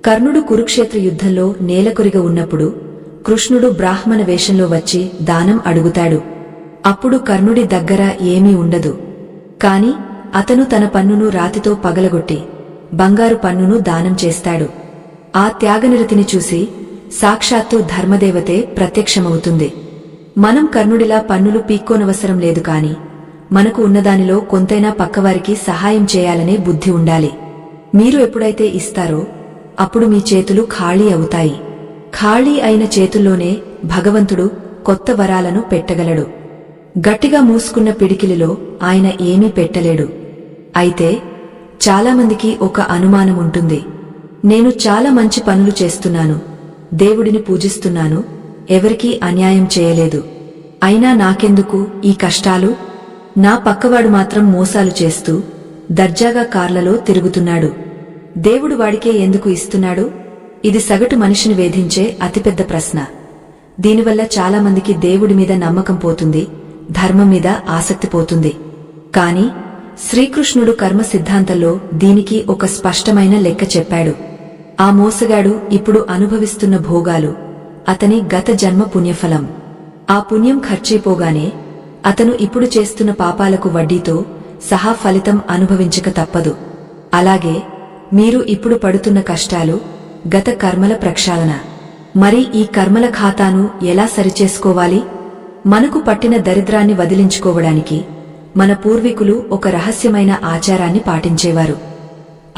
కర్ణుడు కురుక్షేత్ర యుద్ధంలో నేలకొరిగ ఉన్నప్పుడు కృష్ణుడు బ్రాహ్మణ వేషంలో వచ్చి దానం అడుగుతాడు. అప్పుడు కర్ణుడి దగ్గర ఏమీ ఉండదు. కాని అతను తన పన్నును రాతితో పగలగొట్టి బంగారు పన్నును దానం చేస్తాడు. ఆ త్యాగనిరతిని చూసి సాక్షాత్తు ధర్మదేవతే ప్రత్యక్షమవుతుంది. మనం కర్ణుడిలా పన్నులు పీక్కోనవసరం లేదు, కాని మనకు ఉన్నదానిలో కొంతైనా పక్కవారికి సహాయం చేయాలనే బుద్ధి ఉండాలి. మీరు ఎప్పుడైతే ఇస్తారో అప్పుడు మీ చేతులు ఖాళీ అవుతాయి. ఖాళీ అయిన చేతుల్లోనే భగవంతుడు కొత్త వరాలను పెట్టగలడు. గట్టిగా మూసుకున్న పిడికిలిలో ఆయన ఏమీ పెట్టలేడు. అయితే చాలామందికి ఒక అనుమానముంటుంది. నేను చాలా మంచి పనులు చేస్తున్నాను, దేవుడిని పూజిస్తున్నాను, ఎవరికీ అన్యాయం చేయలేదు, అయినా నాకెందుకు ఈ కష్టాలు? నా పక్కవాడు మాత్రం మోసాలు చేస్తూ దర్జాగా కార్లలో తిరుగుతున్నాడు, దేవుడు వాడికే ఎందుకు ఇస్తున్నాడు? ఇది సగటు మనిషిని వేధించే అతిపెద్ద ప్రశ్న. దీనివల్ల చాలామందికి దేవుడి మీద నమ్మకం పోతుంది, ధర్మం మీద ఆసక్తి పోతుంది. కాని శ్రీకృష్ణుడు కర్మ సిద్ధాంతంలో దీనికి ఒక స్పష్టమైన లెక్క చెప్పాడు. ఆ మోసగాడు ఇప్పుడు అనుభవిస్తున్న భోగాలు అతని గత జన్మ పుణ్యఫలం. ఆ పుణ్యం ఖర్చైపోగానే అతను ఇప్పుడు చేస్తున్న పాపాలకు వడ్డీతో సహా ఫలితం అనుభవించక తప్పదు. అలాగే మీరు ఇప్పుడు పడుతున్న కష్టాలు గత కర్మల ప్రక్షాళన. మరి ఈ కర్మల ఖాతాను ఎలా సరిచేసుకోవాలి? మనకు పట్టిన దరిద్రాన్ని వదిలించుకోవడానికి మన పూర్వీకులు ఒక రహస్యమైన ఆచారాన్ని పాటించేవారు.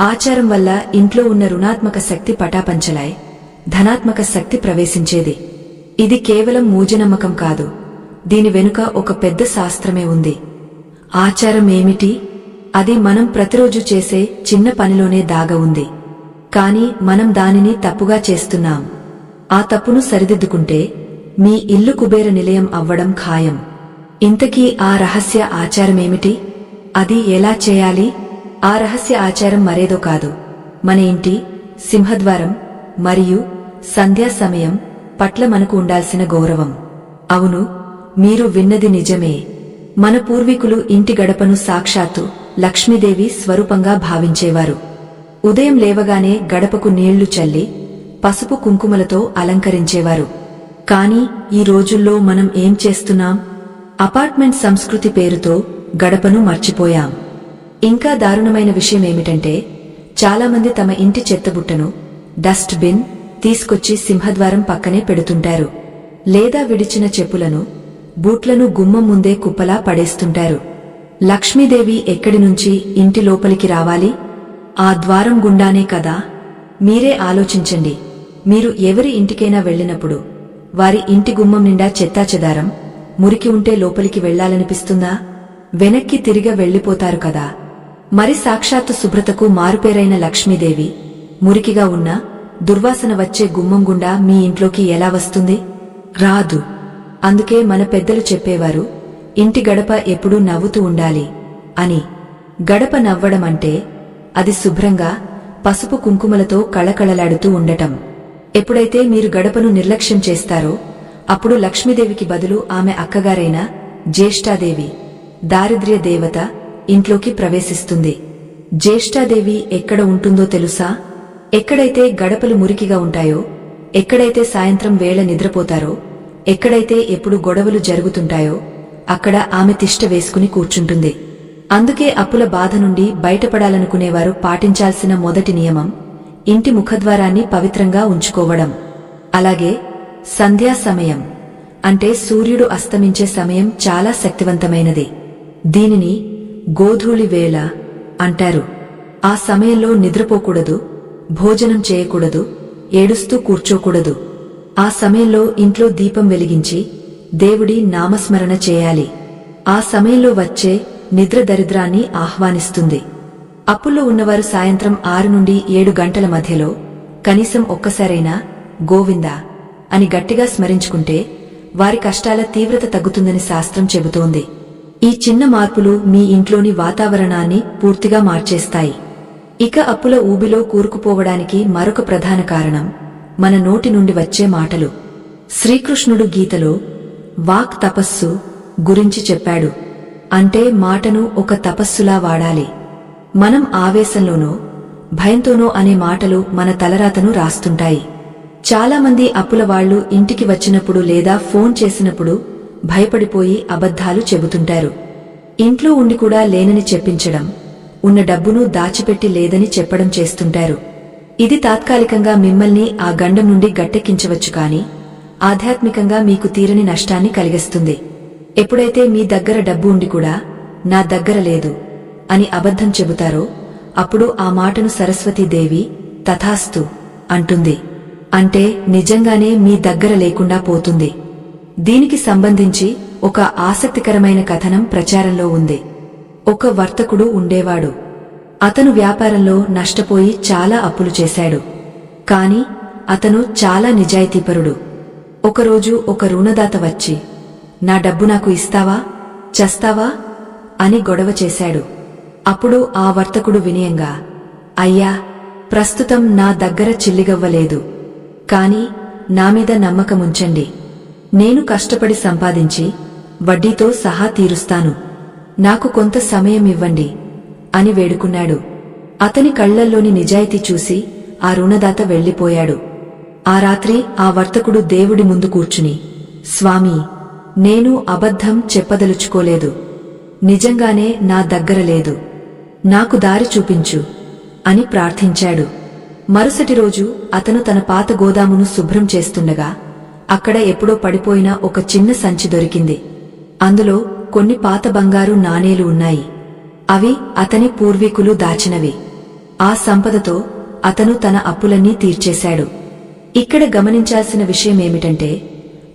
ఆచారం వల్ల ఇంట్లో ఉన్న రుణాత్మక శక్తి పటాపంచలాయ్, ధనాత్మక శక్తి ప్రవేశించేది. ఇది కేవలం మూఢనమ్మకం కాదు, దీని వెనుక ఒక పెద్ద శాస్త్రమే ఉంది. ఆచారం ఏమిటి? అది మనం ప్రతిరోజు చేసే చిన్న పనిలోనే దాగ ఉంది. కాని మనం దానిని తప్పుగా చేస్తున్నాం. ఆ తప్పును సరిదిద్దుకుంటే మీ ఇల్లు కుబేర నిలయం అవ్వడం ఖాయం. ఇంతకీ ఆ రహస్య ఆచారమేమిటి? అది ఎలా చేయాలి? ఆ రహస్య ఆచారం మరేదో కాదు, మన ఇంటి సింహద్వారం మరియు సంధ్యా సమయం పట్ల మనకు ఉండాల్సిన గౌరవం. అవును, మీరు విన్నది నిజమే. మన పూర్వీకులు ఇంటి గడపను సాక్షాత్తు లక్ష్మీదేవి స్వరూపంగా భావించేవారు. ఉదయం లేవగానే గడపకు నీళ్లు చల్లి పసుపు కుంకుమలతో అలంకరించేవారు. కాని ఈ రోజుల్లో మనం ఏం చేస్తున్నాం? అపార్ట్మెంట్ సంస్కృతి పేరుతో గడపను మర్చిపోయాం. ఇంకా దారుణమైన విషయమేమిటంటే, చాలామంది తమ ఇంటి చెత్తబుట్టను, డస్ట్ బిన్ తీసుకొచ్చి సింహద్వారం పక్కనే పెడుతుంటారు. లేదా విడిచిన చెప్పులను, బూట్లను గుమ్మం ముందే కుప్పలా పడేస్తుంటారు. లక్ష్మీదేవి ఎక్కడి నుంచి ఇంటి లోపలికి రావాలి? ఆ ద్వారం గుండానే కదా. మీరే ఆలోచించండి. మీరు ఎవరి ఇంటికైనా వెళ్ళినప్పుడు వారి ఇంటి గుమ్మం నిండా చెత్తాచెదారం, మురికి ఉంటే లోపలికి వెళ్లాలనిపిస్తుందా? వెనక్కి తిరిగి వెళ్లిపోతారు కదా. మరి సాక్షాత్తు శుభ్రతకు మారుపేరైన లక్ష్మీదేవి మురికిగా ఉన్న, దుర్వాసన వచ్చే గుమ్మం గుండా మీ ఇంట్లోకి ఎలా వస్తుంది? రాదు. అందుకే మన పెద్దలు చెప్పేవారు, ఇంటి గడప ఎప్పుడూ నవ్వుతూ ఉండాలి అని. గడప నవ్వడమంటే అది శుభ్రంగా పసుపు కుంకుమలతో కళకళలాడుతూ ఉండటం. ఎప్పుడైతే మీరు గడపను నిర్లక్ష్యం చేస్తారో అప్పుడు లక్ష్మీదేవికి బదులు ఆమె అక్కగారైన జ్యేష్ఠాదేవి, దారిద్ర్య దేవత ఇంట్లోకి ప్రవేశిస్తుంది. జ్యేష్ఠాదేవి ఎక్కడ ఉంటుందో తెలుసా? ఎక్కడైతే గడపలు మురికిగా ఉంటాయో, ఎక్కడైతే సాయంత్రం వేళ నిద్రపోతారో, ఎక్కడైతే ఎప్పుడు గొడవలు జరుగుతుంటాయో అక్కడ ఆమె తిష్ట వేసుకుని కూర్చుంటుంది. అందుకే అప్పుల బాధ నుండి బయటపడాలనుకునేవారు పాటించాల్సిన మొదటి నియమం ఇంటి ముఖద్వారాన్ని పవిత్రంగా ఉంచుకోవడం. అలాగే సంధ్యా సమయం అంటే సూర్యుడు అస్తమించే సమయం చాలా శక్తివంతమైనది. దీనిని గోధూళి వేళ అంటారు. ఆ సమయంలో నిద్రపోకూడదు, భోజనం చేయకూడదు, ఏడుస్తూ కూర్చోకూడదు. ఆ సమయంలో ఇంట్లో దీపం వెలిగించి దేవుడి నామస్మరణ చేయాలి. ఆ సమయంలో వచ్చే నిద్ర దరిద్రాన్ని ఆహ్వానిస్తుంది. అప్పుల్లో ఉన్నవారు సాయంత్రం 6 నుండి 7 గంటల మధ్యలో కనీసం ఒక్కసారైనా గోవిందా అని గట్టిగా స్మరించుకుంటే వారి కష్టాల తీవ్రత తగ్గుతుందని శాస్త్రం చెబుతోంది. ఈ చిన్న మార్పులు మీ ఇంట్లోని వాతావరణాన్ని పూర్తిగా మార్చేస్తాయి. ఇక అప్పుల ఊబిలో కూరుకుపోవడానికి మరొక ప్రధాన కారణం మన నోటి నుండి వచ్చే మాటలు. శ్రీకృష్ణుడు గీతలో వాక్ తపస్సు గురించి చెప్పాడు. అంటే మాటను ఒక తపస్సులా వాడాలి. మనం ఆవేశంలోనో భయంతోనో అనే మాటలు మన తలరాతను రాస్తుంటాయి. చాలామంది అప్పుల వాళ్లు ఇంటికి వచ్చినప్పుడు లేదా ఫోన్ చేసినప్పుడు భయపడిపోయి అబద్ధాలు చెబుతుంటారు. ఇంట్లో ఉండి కూడా లేనని చెప్పించడం, ఉన్న డబ్బును దాచిపెట్టి లేదని చెప్పడం చేస్తుంటారు. ఇది తాత్కాలికంగా మిమ్మల్ని ఆ గండం నుండి గట్టెక్కించవచ్చు, కానీ ఆధ్యాత్మికంగా మీకు తీరని నష్టాన్ని కలిగిస్తుంది. ఎప్పుడైతే మీ దగ్గర డబ్బు ఉండి కూడా నా దగ్గర లేదు అని అబద్ధం చెబుతారో అప్పుడు ఆ మాటను సరస్వతీదేవి తథాస్తు అంటుంది. అంటే నిజంగానే మీ దగ్గర లేకుండా పోతుంది. దీనికి సంబంధించి ఒక ఆసక్తికరమైన కథనం ప్రచారంలో ఉంది. ఒక వర్తకుడు ఉండేవాడు. అతను వ్యాపారంలో నష్టపోయి చాలా అప్పులు చేశాడు. కాని అతను చాలా నిజాయితీపరుడు. ఒకరోజు ఒక రుణదాత వచ్చి, నా డబ్బు నాకు ఇస్తావా, చస్తావా అని గొడవ చేశాడు. అప్పుడు ఆ వర్తకుడు వినయంగా, అయ్యా, ప్రస్తుతం నా దగ్గర చిల్లిగవ్వలేదు, కాని నామీద నమ్మకముంచండి. నేను కష్టపడి సంపాదించి వడ్డీతో సహా తీరుస్తాను. నాకు కొంత సమయం ఇవ్వండి అని వేడుకున్నాడు. అతని కళ్లల్లోని నిజాయితీ చూసి ఆ రుణదాత వెళ్లిపోయాడు. ఆ రాత్రి ఆ వర్తకుడు దేవుడి ముందు కూర్చుని, స్వామీ, నేను అబద్ధం చెప్పదలుచుకోలేదు. నిజంగానే నా దగ్గర లేదు. నాకు దారి చూపించు అని ప్రార్థించాడు. మరుసటి రోజు అతను తన పాత గోదామును శుభ్రం చేస్తుండగా అక్కడ ఎప్పుడో పడిపోయిన ఒక చిన్న సంచి దొరికింది. అందులో కొన్ని పాత బంగారు నాణేలు ఉన్నాయి. అవి అతని పూర్వీకులు దాచినవి. ఆ సంపదతో అతను తన అప్పులన్నీ తీర్చేశాడు. ఇక్కడ గమనించాల్సిన విషయమేమిటంటే,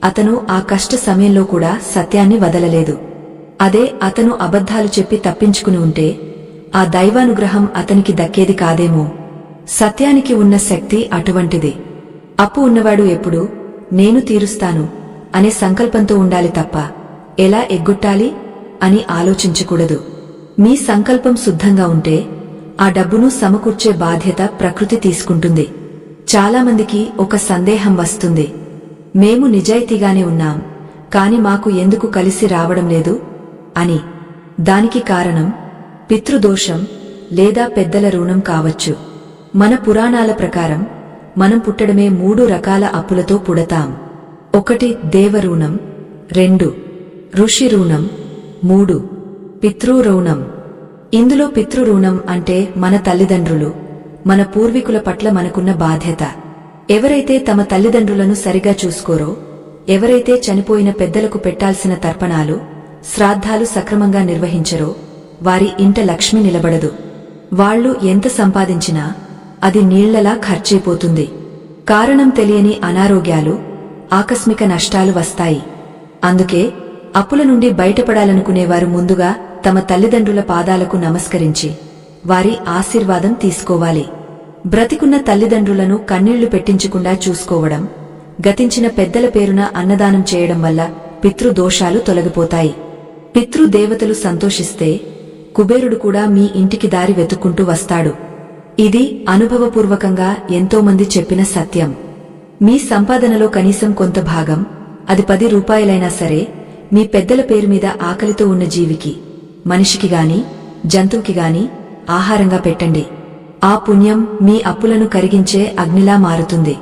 అతను ఆ కష్ట సమయంలో కూడా సత్యాన్ని వదలలేదు. అదే అతను అబద్ధాలు చెప్పి తప్పించుకుని ఉంటే ఆ దైవానుగ్రహం అతనికి దక్కేది కాదేమో. సత్యానికి ఉన్న శక్తి అటువంటిది. అప్పు ఉన్నవాడు ఎప్పుడూ నేను తీరుస్తాను అనే సంకల్పంతో ఉండాలి తప్ప ఎలా ఎగ్గొట్టాలి అని ఆలోచించకూడదు. మీ సంకల్పం శుద్ధంగా ఉంటే ఆ డబ్బును సమకూర్చే బాధ్యత ప్రకృతి తీసుకుంటుంది. చాలామందికి ఒక సందేహం వస్తుంది, మేము నిజాయితీగానే ఉన్నాం, కాని మాకు ఎందుకు కలిసి రావడం లేదు అని. దానికి కారణం పితృదోషం లేదా పెద్దల రుణం కావచ్చు. మన పురాణాల ప్రకారం మనం పుట్టడమే 3 రకాల అప్పులతో పుడతాం. 1 దేవరుణం, 2 ఋషి రుణం, 3 పితృరుణం. ఇందులో పితృరుణం అంటే మన తల్లిదండ్రులు, మన పూర్వీకుల పట్ల మనకున్న బాధ్యత. ఎవరైతే తమ తల్లిదండ్రులను సరిగా చూసుకోరో, ఎవరైతే చనిపోయిన పెద్దలకు పెట్టాల్సిన తర్పణాలు, శ్రాద్ధాలు సక్రమంగా నిర్వహించరో వారి ఇంట లక్ష్మి నిలబడదు. వాళ్లు ఎంత సంపాదించినా అది నీళ్లలా ఖర్చయిపోతుంది. కారణం తెలియని అనారోగ్యాలు, ఆకస్మిక నష్టాలు వస్తాయి. అందుకే అప్పుల నుండి బయటపడాలనుకునేవారు ముందుగా తమ తల్లిదండ్రుల పాదాలకు నమస్కరించి వారి ఆశీర్వాదం తీసుకోవాలి. బ్రతికున్న తల్లిదండ్రులను కన్నీళ్లు పెట్టించకుండా చూసుకోవడం, గతించిన పెద్దల పేరున అన్నదానం చేయడం వల్ల పితృదోషాలు తొలగిపోతాయి. పితృదేవతలు సంతోషిస్తే కుబేరుడు కూడా మీ ఇంటికి దారి వెతుక్కుంటూ వస్తాడు. ఇది అనుభవపూర్వకంగా ఎంతోమంది చెప్పిన సత్యం. మీ సంపాదనలో కనీసం కొంత భాగం, అది 10 రూపాయలైనా సరే, మీ పెద్దల పేరు మీద ఆకలితో ఉన్న జీవికి, మనిషికి గాని జంతువుకి గాని ఆహారంగా పెట్టండి. ఆ పుణ్యం మీ అప్పులను కరిగించే అగ్నిలా మారుతుంది.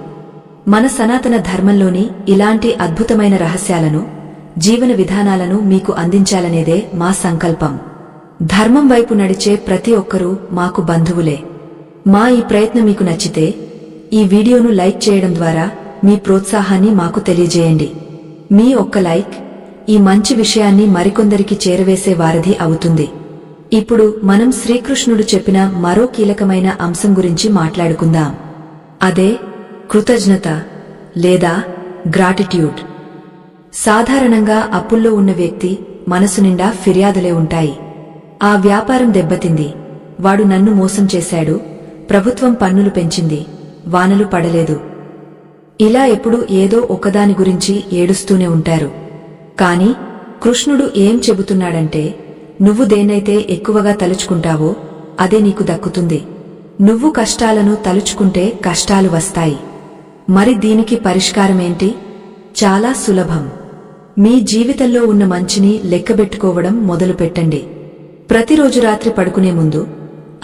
మన సనాతన ధర్మంలోని ఇలాంటి అద్భుతమైన రహస్యాలను, జీవన విధానాలను మీకు అందించాలనేదే మా సంకల్పం. ధర్మం వైపు నడిచే ప్రతి ఒక్కరూ మాకు బంధువులే. మా ఈ ప్రయత్నం మీకు నచ్చితే ఈ వీడియోను లైక్ చేయడం ద్వారా మీ ప్రోత్సాహాన్ని మాకు తెలియజేయండి. మీ ఒక్క లైక్ ఈ మంచి విషయాన్ని మరికొందరికి చేరవేసే వారధి అవుతుంది. ఇప్పుడు మనం శ్రీకృష్ణుడు చెప్పిన మరో కీలకమైన అంశం గురించి మాట్లాడుకుందాం. అదే కృతజ్ఞత లేదా గ్రాటిట్యూడ్. సాధారణంగా అప్పుల్లో ఉన్న వ్యక్తి మనసు నిండా ఫిర్యాదులే ఉంటాయి. ఆ వ్యాపారం దెబ్బతింది, వాడు నన్ను మోసం చేశాడు, ప్రభుత్వం పన్నులు పెంచింది, వానలు పడలేదు, ఇలా ఎప్పుడూ ఏదో ఒకదాని గురించి ఏడుస్తూనే ఉంటారు. కాని కృష్ణుడు ఏం చెబుతున్నాడంటే, నువ్వు దేన్నైతే ఎక్కువగా తలుచుకుంటావో అదే నీకు దక్కుతుంది. నువ్వు కష్టాలను తలుచుకుంటే కష్టాలు వస్తాయి. మరి దీనికి పరిష్కారమేంటి? చాలా సులభం. మీ జీవితంలో ఉన్న మంచిని లెక్కబెట్టుకోవడం మొదలుపెట్టండి. ప్రతిరోజు రాత్రి పడుకునే ముందు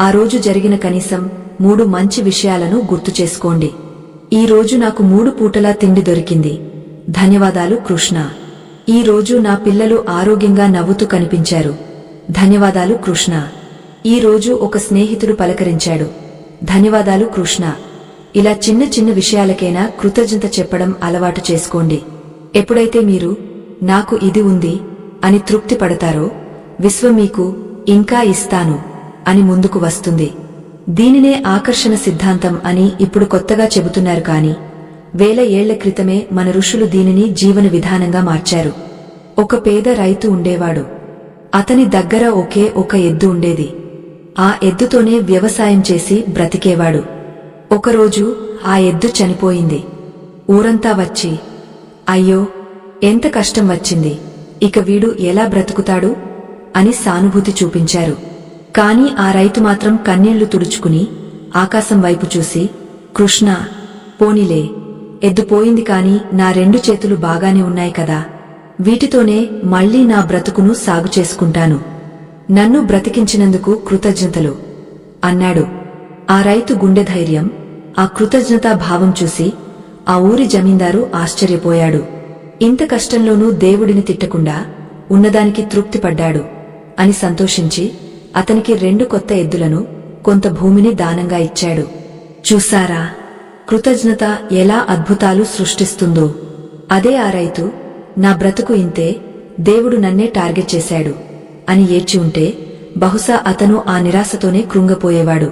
ఆ రోజు జరిగిన కనీసం 3 మంచి విషయాలను గుర్తు చేసుకోండి. ఈ రోజు నాకు 3 పూటలా తిండి దొరికింది, ధన్యవాదాలు కృష్ణ. ఈ రోజు నా పిల్లలు ఆరోగ్యంగా నవ్వుతూ కనిపించారు, ధన్యవాదాలు కృష్ణ. ఈ రోజు ఒక స్నేహితుడు పలకరించాడు, ధన్యవాదాలు కృష్ణ. ఇలా చిన్న చిన్న విషయాలకైనా కృతజ్ఞత చెప్పడం అలవాటు చేసుకోండి. ఎప్పుడైతే మీరు నాకు ఇది ఉంది అని తృప్తి పడతారో, విశ్వం మీకు ఇంకా ఇస్తాను అని ముందుకు వస్తుంది. దీనినే ఆకర్షణ సిద్ధాంతం అని ఇప్పుడు కొత్తగా చెబుతున్నారు. కాని వేల ఏళ్ల క్రితమే మన ఋషులు దీనిని జీవన విధానంగా మార్చారు. ఒక పేద రైతు ఉండేవాడు. అతని దగ్గర ఒకే ఒక ఎద్దు ఉండేది. ఆ ఎద్దుతోనే వ్యవసాయం చేసి బ్రతికేవాడు. ఒకరోజు ఆ ఎద్దు చనిపోయింది. ఊరంతా వచ్చి, అయ్యో ఎంత కష్టం వచ్చింది, ఇక వీడు ఎలా బ్రతుకుతాడు అని సానుభూతి చూపించారు. కాని ఆ రైతు మాత్రం కన్నీళ్లు తుడుచుకుని ఆకాశం వైపు చూసి, కృష్ణ, పోనీలే, ఎద్దు పోయింది కాని నా 2 చేతులు బాగానే ఉన్నాయి కదా, వీటితోనే మళ్లీ నా బ్రతుకును సాగు చేసుకుంటాను, నన్ను బ్రతికించినందుకు కృతజ్ఞతలు అన్నాడు. ఆ రైతు గుండె ధైర్యం, ఆ కృతజ్ఞతా భావం చూసి ఆ ఊరి జమీందారు ఆశ్చర్యపోయాడు. ఇంత కష్టంలోనూ దేవుడిని తిట్టకుండా ఉన్నదానికి తృప్తిపడ్డాడు అని సంతోషించి అతనికి 2 కొత్త ఎద్దులను, కొంత భూమిని దానంగా ఇచ్చాడు. చూసారా, కృతజ్ఞత ఎలా అద్భుతాలు సృష్టిస్తుందో. అదే ఆ రైతు, నా బ్రతుకు ఇంతే, దేవుడు నన్నే టార్గెట్ చేశాడు అని ఏడ్చి ఉంటే బహుశా అతను ఆ నిరాశతోనే కృంగపోయేవాడు.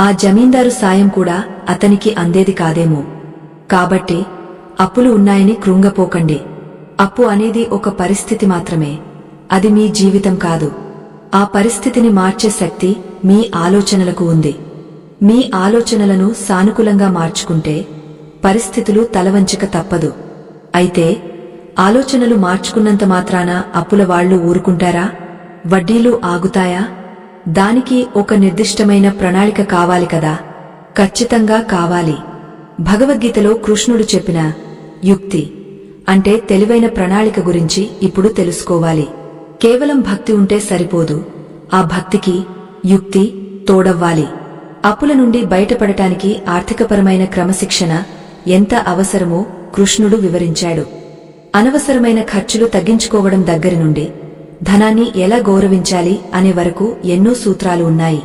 ఆ జమీందారు సాయం కూడా అతనికి అందేది కాదేమో. కాబట్టి అప్పులు ఉన్నాయని కృంగపోకండి. అప్పు అనేది ఒక పరిస్థితి మాత్రమే, అది మీ జీవితం కాదు. ఆ పరిస్థితిని మార్చే శక్తి మీ ఆలోచనలకు ఉంది. మీ ఆలోచనలను సానుకూలంగా మార్చుకుంటే పరిస్థితులు తలవంచక తప్పదు. అయితే ఆలోచనలు మార్చుకున్నంత మాత్రాన అప్పుల వాళ్లు ఊరుకుంటారా? వడ్డీలు ఆగుతాయా? దానికి ఒక నిర్దిష్టమైన ప్రణాళిక కావాలి కదా. ఖచ్చితంగా కావాలి. భగవద్గీతలో కృష్ణుడు చెప్పిన యుక్తి అంటే తెలివైన ప్రణాళిక గురించి ఇప్పుడు తెలుసుకోవాలి. కేవలం భక్తి ఉంటే సరిపోదు, ఆ భక్తికి యుక్తి తోడవ్వాలి. అప్పుల నుండి బయటపడటానికి ఆర్థికపరమైన క్రమశిక్షణ ఎంత అవసరమో కృష్ణుడు వివరించాడు. అనవసరమైన ఖర్చులు తగ్గించుకోవడం దగ్గరి నుండి ధనాన్ని ఎలా గౌరవించాలి అనే వరకు ఎన్నో సూత్రాలు ఉన్నాయి.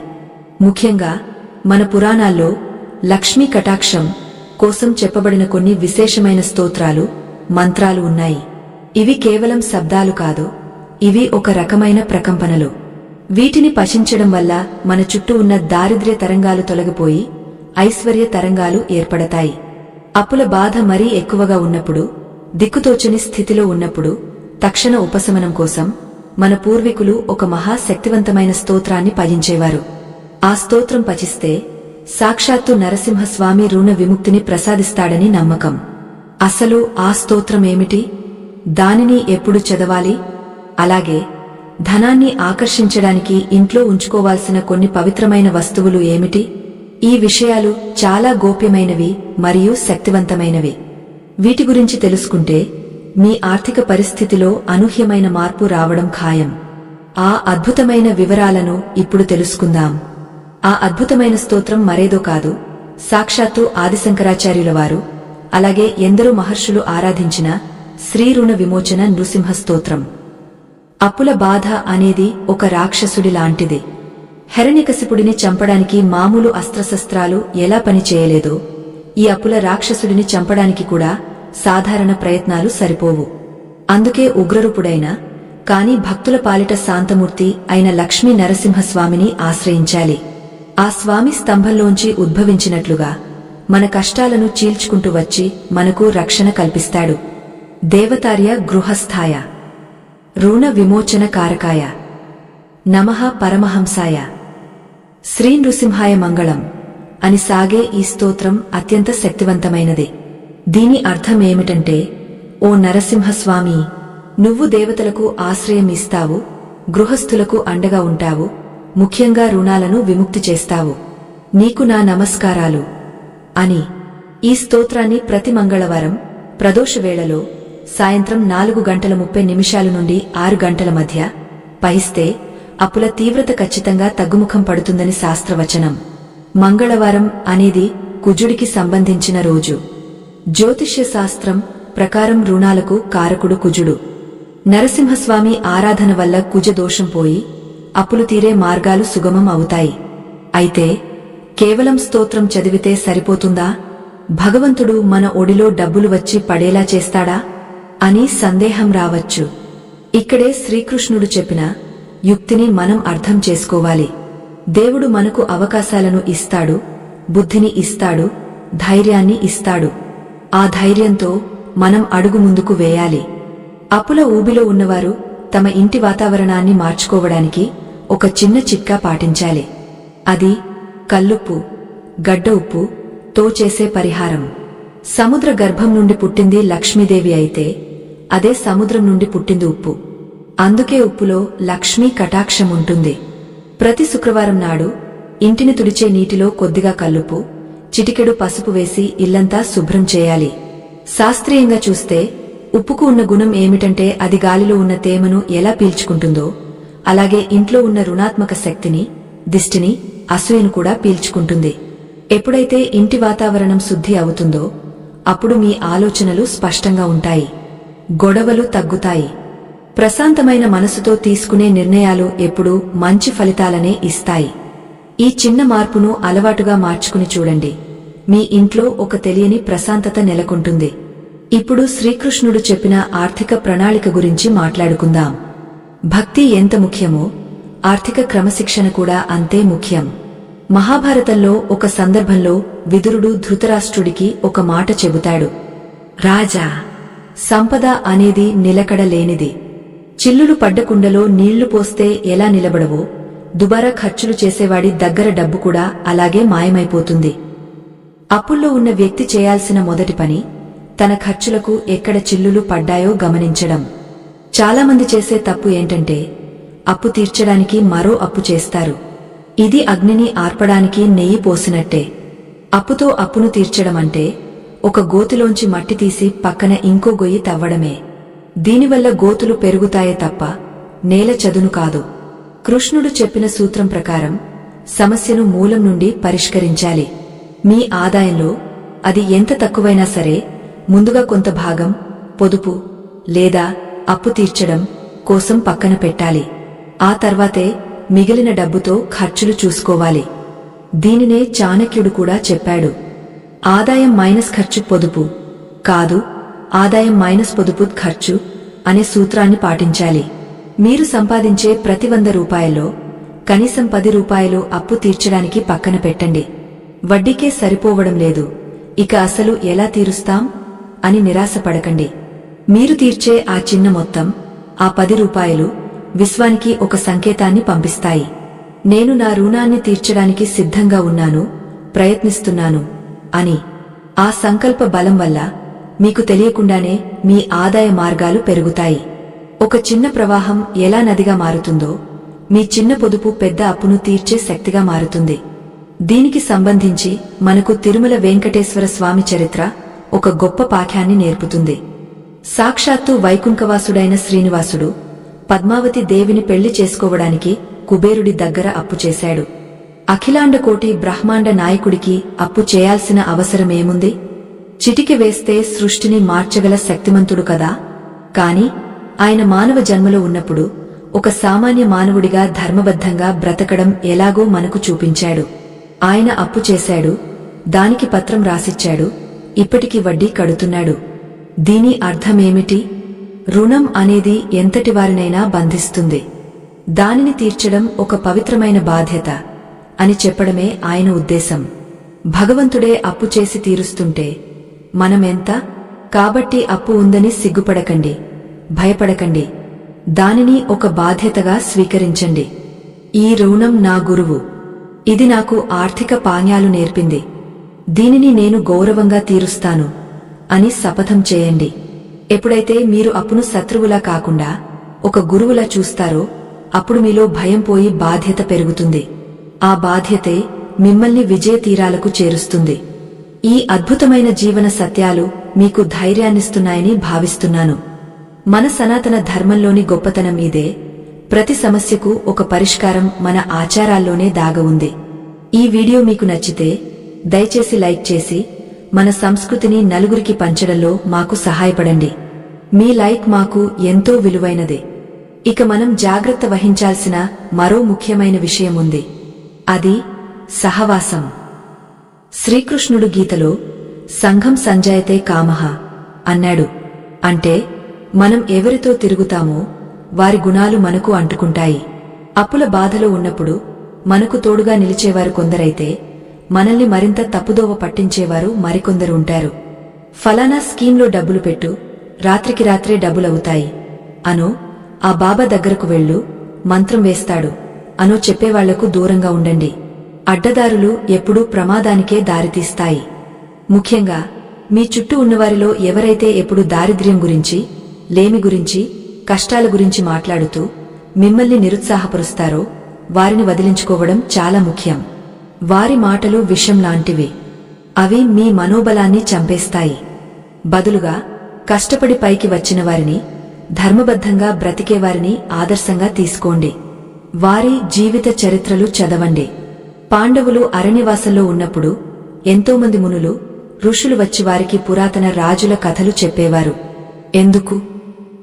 ముఖ్యంగా మన పురాణాల్లో లక్ష్మీ కటాక్షం కోసం చెప్పబడిన కొన్ని విశేషమైన స్తోత్రాలు, మంత్రాలు ఉన్నాయి. ఇవి కేవలం శబ్దాలు కాదు, ఇవి ఒక రకమైన ప్రకంపనలు. వీటిని పఠించడం వల్ల మన చుట్టూ ఉన్న దారిద్ర్య తరంగాలు తొలగిపోయి ఐశ్వర్య తరంగాలు ఏర్పడతాయి. అప్పుల బాధ మరీ ఎక్కువగా ఉన్నప్పుడు, దిక్కుతోచని స్థితిలో ఉన్నప్పుడు తక్షణ ఉపశమనం కోసం మన పూర్వీకులు ఒక మహాశక్తివంతమైన స్తోత్రాన్ని పఠించేవారు. ఆ స్తోత్రం పఠిస్తే సాక్షాత్తు నరసింహస్వామి రుణ విముక్తిని ప్రసాదిస్తాడని నమ్మకం. అసలు ఆ స్తోత్రమేమిటి? దానిని ఎప్పుడు చదవాలి? అలాగే ధనాన్ని ఆకర్షించడానికి ఇంట్లో ఉంచుకోవాల్సిన కొన్ని పవిత్రమైన వస్తువులు ఏమిటి? ఈ విషయాలు చాలా గోప్యమైనవి మరియు శక్తివంతమైనవి. వీటి గురించి తెలుసుకుంటే మీ ఆర్థిక పరిస్థితిలో అనూహ్యమైన మార్పు రావడం ఖాయం. ఆ అద్భుతమైన వివరాలను ఇప్పుడు తెలుసుకుందాం. ఆ అద్భుతమైన స్తోత్రం మరేదో కాదు, సాక్షాత్తు ఆదిశంకరాచార్యుల వారు, అలాగే ఎందరో మహర్షులు ఆరాధించిన శ్రీ రుణ విమోచన నృసింహ స్తోత్రం. అప్పుల బాధ అనేది ఒక రాక్షసుడి లాంటిది. హిరణ్యకశిపుడిని చంపడానికి మామూలు అస్త్రశస్త్రాలు ఎలా పనిచేయలేదో, ఈ అప్పుల రాక్షసుడిని చంపడానికి కూడా సాధారణ ప్రయత్నాలు సరిపోవు. అందుకే ఉగ్రరూపుడైన కాని భక్తుల పాలిట శాంతమూర్తి అయిన లక్ష్మీ నరసింహస్వామిని ఆశ్రయించాలి. ఆ స్వామి స్తంభంలోంచి ఉద్భవించినట్లుగా మన కష్టాలను చీల్చుకుంటూ వచ్చి మనకు రక్షణ కల్పిస్తాడు. దేవతార్య గృహస్థాయ రుణ విమోచన కారకాయ నమః పరమహంసాయ శ్రీ నృసింహాయ మంగళం అని సాగే ఈ స్తోత్రం అత్యంత శక్తివంతమైనది. దీని అర్థం ఏమిటంటే, ఓ నరసింహస్వామి, నువ్వు దేవతలకు ఆశ్రయం ఇస్తావు, గృహస్థులకు అండగా ఉంటావు, ముఖ్యంగా రుణాలను విముక్తి చేస్తావు. నీకు నా నమస్కారాలు అని ఈ స్తోత్రాన్ని ప్రతి మంగళవారం ప్రదోషవేళలో సాయంత్రం 4:30 నుండి 6 మధ్య పఠిస్తే అప్పుల తీవ్రత ఖచ్చితంగా తగ్గుముఖం పడుతుందని శాస్త్రవచనం. మంగళవారం అనేది కుజుడికి సంబంధించిన రోజు. జ్యోతిష్య శాస్త్రం ప్రకారం రుణాలకు కారకుడు కుజుడు. నరసింహస్వామి ఆరాధన వల్ల కుజదోషం పోయి అప్పులు తీరే మార్గాలు సుగమం అవుతాయి. అయితే కేవలం స్తోత్రం చదివితే సరిపోతుందా? భగవంతుడు మన ఒడిలో డబ్బులు వచ్చి పడేలా చేస్తాడా అని సందేహం రావచ్చు. ఇక్కడే శ్రీకృష్ణుడు చెప్పిన యుక్తిని మనం అర్థం చేసుకోవాలి. దేవుడు మనకు అవకాశాలను ఇస్తాడు, బుద్ధిని ఇస్తాడు, ధైర్యాన్ని ఇస్తాడు. ఆ ధైర్యంతో మనం అడుగు ముందుకు వేయాలి. అప్పుల ఊబిలో ఉన్నవారు తమ ఇంటి వాతావరణాన్ని మార్చుకోవడానికి ఒక చిన్న చిట్కా పాటించాలి. అది కల్లుప్పు, గడ్డ ఉప్పు తో చేసే పరిహారం. సముద్ర గర్భం నుండి పుట్టింది లక్ష్మీదేవి అయితే అదే సముద్రం నుండి పుట్టింది ఉప్పు. అందుకే ఉప్పులో లక్ష్మీ కటాక్షం ఉంటుంది. ప్రతి శుక్రవారం నాడు ఇంటిని తుడిచే నీటిలో కొద్దిగా కల్లుప్పు, చిటికెడు పసుపు వేసి ఇల్లంతా శుభ్రం చేయాలి. శాస్త్రీయంగా చూస్తే ఉప్పుకు ఉన్న గుణం ఏమిటంటే అది గాలిలో ఉన్న తేమను ఎలా పీల్చుకుంటుందో అలాగే ఇంట్లో ఉన్న రుణాత్మక శక్తిని, దిష్టిని, అసూయను కూడా పీల్చుకుంటుంది. ఎప్పుడైతే ఇంటి వాతావరణం శుద్ధి అవుతుందో అప్పుడు మీ ఆలోచనలు స్పష్టంగా ఉంటాయి, గొడవలు తగ్గుతాయి. ప్రశాంతమైన మనసుతో తీసుకునే నిర్ణయాలు ఎప్పుడూ మంచి ఫలితాలనే ఇస్తాయి. ఈ చిన్న మార్పును అలవాటుగా మార్చుకుని చూడండి, మీ ఇంట్లో ఒక తెలియని ప్రశాంతత నెలకొంటుంది. ఇప్పుడు శ్రీకృష్ణుడు చెప్పిన ఆర్థిక ప్రణాళిక గురించి మాట్లాడుకుందాం. భక్తి ఎంత ముఖ్యమో ఆర్థిక క్రమశిక్షణ కూడా అంతే ముఖ్యం. మహాభారతంలో ఒక సందర్భంలో విదురుడు ధృతరాష్ట్రుడికి ఒక మాట చెబుతాడు. రాజా, సంపద అనేది నిలకడ లేనిది. చిల్లులు పడ్డ కుండలో నీళ్లు పోస్తే ఎలా నిలబడవో దుబారా ఖర్చులు చేసేవాడి దగ్గర డబ్బు కూడా అలాగే మాయమైపోతుంది. అప్పుల్లో ఉన్న వ్యక్తి చేయాల్సిన మొదటి పని తన ఖర్చులకు ఎక్కడ చిల్లులు పడ్డాయో గమనించడం. చాలామంది చేసే తప్పు ఏంటంటే అప్పు తీర్చడానికి మరో అప్పు చేస్తారు. ఇది అగ్నిని ఆర్పడానికి నెయ్యి పోసినట్టే. అప్పుతో అప్పును తీర్చడం అంటే ఒక గోతిలోంచి మట్టి తీసి పక్కన ఇంకో గొయ్యి తవ్వడమే. దీనివల్ల గోతులు పెరుగుతాయే తప్ప నేల చదును కాదు. కృష్ణుడు చెప్పిన సూత్రం ప్రకారం సమస్యను మూలం నుండి పరిష్కరించాలి. మీ ఆదాయంలో అది ఎంత తక్కువైనా సరే ముందుగా కొంత భాగం పొదుపు లేదా అప్పు తీర్చడం కోసం పక్కన పెట్టాలి. ఆ తర్వాతే మిగిలిన డబ్బుతో ఖర్చులు చూసుకోవాలి. దీనినే చాణక్యుడు కూడా చెప్పాడు. ఆదాయం మైనస్ ఖర్చు పొదుపు కాదు, ఆదాయం మైనస్ పొదుపు ఖర్చు అనే సూత్రాన్ని పాటించాలి. మీరు సంపాదించే ప్రతి 100 రూపాయల్లో కనీసం 10 రూపాయలు అప్పు తీర్చడానికి పక్కన పెట్టండి. వడ్డీకే సరిపోవడం లేదు, ఇక అసలు ఎలా తీరుస్తాం అని నిరాశపడకండి. మీరు తీర్చే ఆ చిన్న మొత్తం, ఆ 10 రూపాయలు విశ్వానికి ఒక సంకేతాన్ని పంపిస్తాయి. నేను నా రుణాన్ని తీర్చడానికి సిద్ధంగా ఉన్నాను, ప్రయత్నిస్తున్నాను అని. ఆ సంకల్ప బలం వల్ల మీకు తెలియకుండానే మీ ఆదాయ మార్గాలు పెరుగుతాయి. ఒక చిన్న ప్రవాహం ఎలా నదిగా మారుతుందో మీ చిన్న పొదుపు పెద్ద అప్పును తీర్చే శక్తిగా మారుతుంది. దీనికి సంబంధించి మనకు తిరుమల వెంకటేశ్వర స్వామి చరిత్ర ఒక గొప్ప పాఠ్యాన్ని నేర్పుతుంది. సాక్షాత్తు వైకుంఠవాసుడైన శ్రీనివాసుడు పద్మావతి దేవిని పెళ్లి చేసుకోవడానికి కుబేరుడి దగ్గర అప్పు చేశాడు. అఖిలాండకోటి బ్రహ్మాండ నాయకుడికి అప్పు చేయాల్సిన అవసరమేముంది? చిటికి వేస్తే సృష్టిని మార్చగల శక్తిమంతుడు కదా. కాని ఆయన మానవ జన్మలో ఉన్నప్పుడు ఒక సామాన్య మానవుడిగా ధర్మబద్ధంగా బ్రతకడం ఎలాగో మనకు చూపించాడు. ఆయన అప్పు చేశాడు, దానికి పత్రం రాసిచ్చాడు, ఇప్పటికి వడ్డీ కడుతున్నాడు. దీని అర్థమేమిటి? రుణం అనేది ఎంతటివారినైనా బంధిస్తుంది. దానిని తీర్చడం ఒక పవిత్రమైన బాధ్యత అని చెప్పడమే ఆయన ఉద్దేశం. భగవంతుడే అప్పు చేసి తీరుస్తుంటే మనమెంత? కాబట్టి అప్పు ఉందని సిగ్గుపడకండి, భయపడకండి. దానిని ఒక బాధ్యతగా స్వీకరించండి. ఈ రుణం నా గురువు, ఇది నాకు ఆర్థిక పాణ్యాలు నేర్పింది, దీనిని నేను గౌరవంగా తీరుస్తాను అని శపథం చేయండి. ఎప్పుడైతే మీరు అప్పును శత్రువులా కాకుండా ఒక గురువులా చూస్తారో అప్పుడు మీలో భయం పోయి బాధ్యత పెరుగుతుంది. ఆ బాధ్యతే మిమ్మల్ని విజయ తీరాలకు చేరుస్తుంది. ఈ అద్భుతమైన జీవన సత్యాలు మీకు ధైర్యాన్నిస్తున్నాయని భావిస్తున్నాను. మన సనాతన ధర్మంలోని గొప్పతనం ఇదే. ప్రతి సమస్యకు ఒక పరిష్కారం మన ఆచారాల్లోనే దాగ ఉంది. ఈ వీడియో మీకు నచ్చితే దయచేసి లైక్ చేసి మన సంస్కృతిని నలుగురికి పంచడంలో మాకు సహాయపడండి. మీ లైక్ మాకు ఎంతో విలువైనదే. ఇక మనం జాగ్రత్త వహించాల్సిన మరో ముఖ్యమైన విషయం ఉంది. అది సహవాసం. శ్రీకృష్ణుడు గీతలో సంఘం సంజాయతే కామః అన్నాడు. అంటే మనం ఎవరితో తిరుగుతామో వారి గుణాలు మనకు అంటుకుంటాయి. అప్పుల బాధలో ఉన్నప్పుడు మనకు తోడుగా నిలిచేవారు కొందరైతే మనల్ని మరింత తప్పుదోవ పట్టించేవారు మరికొందరు ఉంటారు. ఫలానా స్కీంలో డబ్బులు పెట్టు, రాత్రికి రాత్రే డబ్బులవుతాయి అనో, ఆ బాబా దగ్గరకు వెళ్ళు, మంత్రం వేస్తాడు అనో చెప్పేవాళ్లకు దూరంగా ఉండండి. అడ్డదారులు ఎప్పుడూ ప్రమాదానికే దారితీస్తాయి. ముఖ్యంగా మీ చుట్టూ ఉన్నవారిలో ఎవరైతే ఎప్పుడు దారిద్ర్యం గురించి, లేమి గురించి, కష్టాల గురించి మాట్లాడుతూ మిమ్మల్ని నిరుత్సాహపరుస్తారో వారిని వదిలించుకోవడం చాలా ముఖ్యం. వారి మాటలు విషం లాంటివి. అవి మీ మనోబలాన్ని చంపేస్తాయి. బదులుగా కష్టపడి పైకి వచ్చిన వారిని, ధర్మబద్ధంగా బ్రతికేవారిని ఆదర్శంగా తీసుకోండి. వారి జీవిత చరిత్రలు చదవండి. పాండవులు అరణ్యవాసంలో ఉన్నప్పుడు ఎంతోమంది మునులు, ఋషులు వచ్చి వారికి పురాతన రాజుల కథలు చెప్పేవారు. ఎందుకు?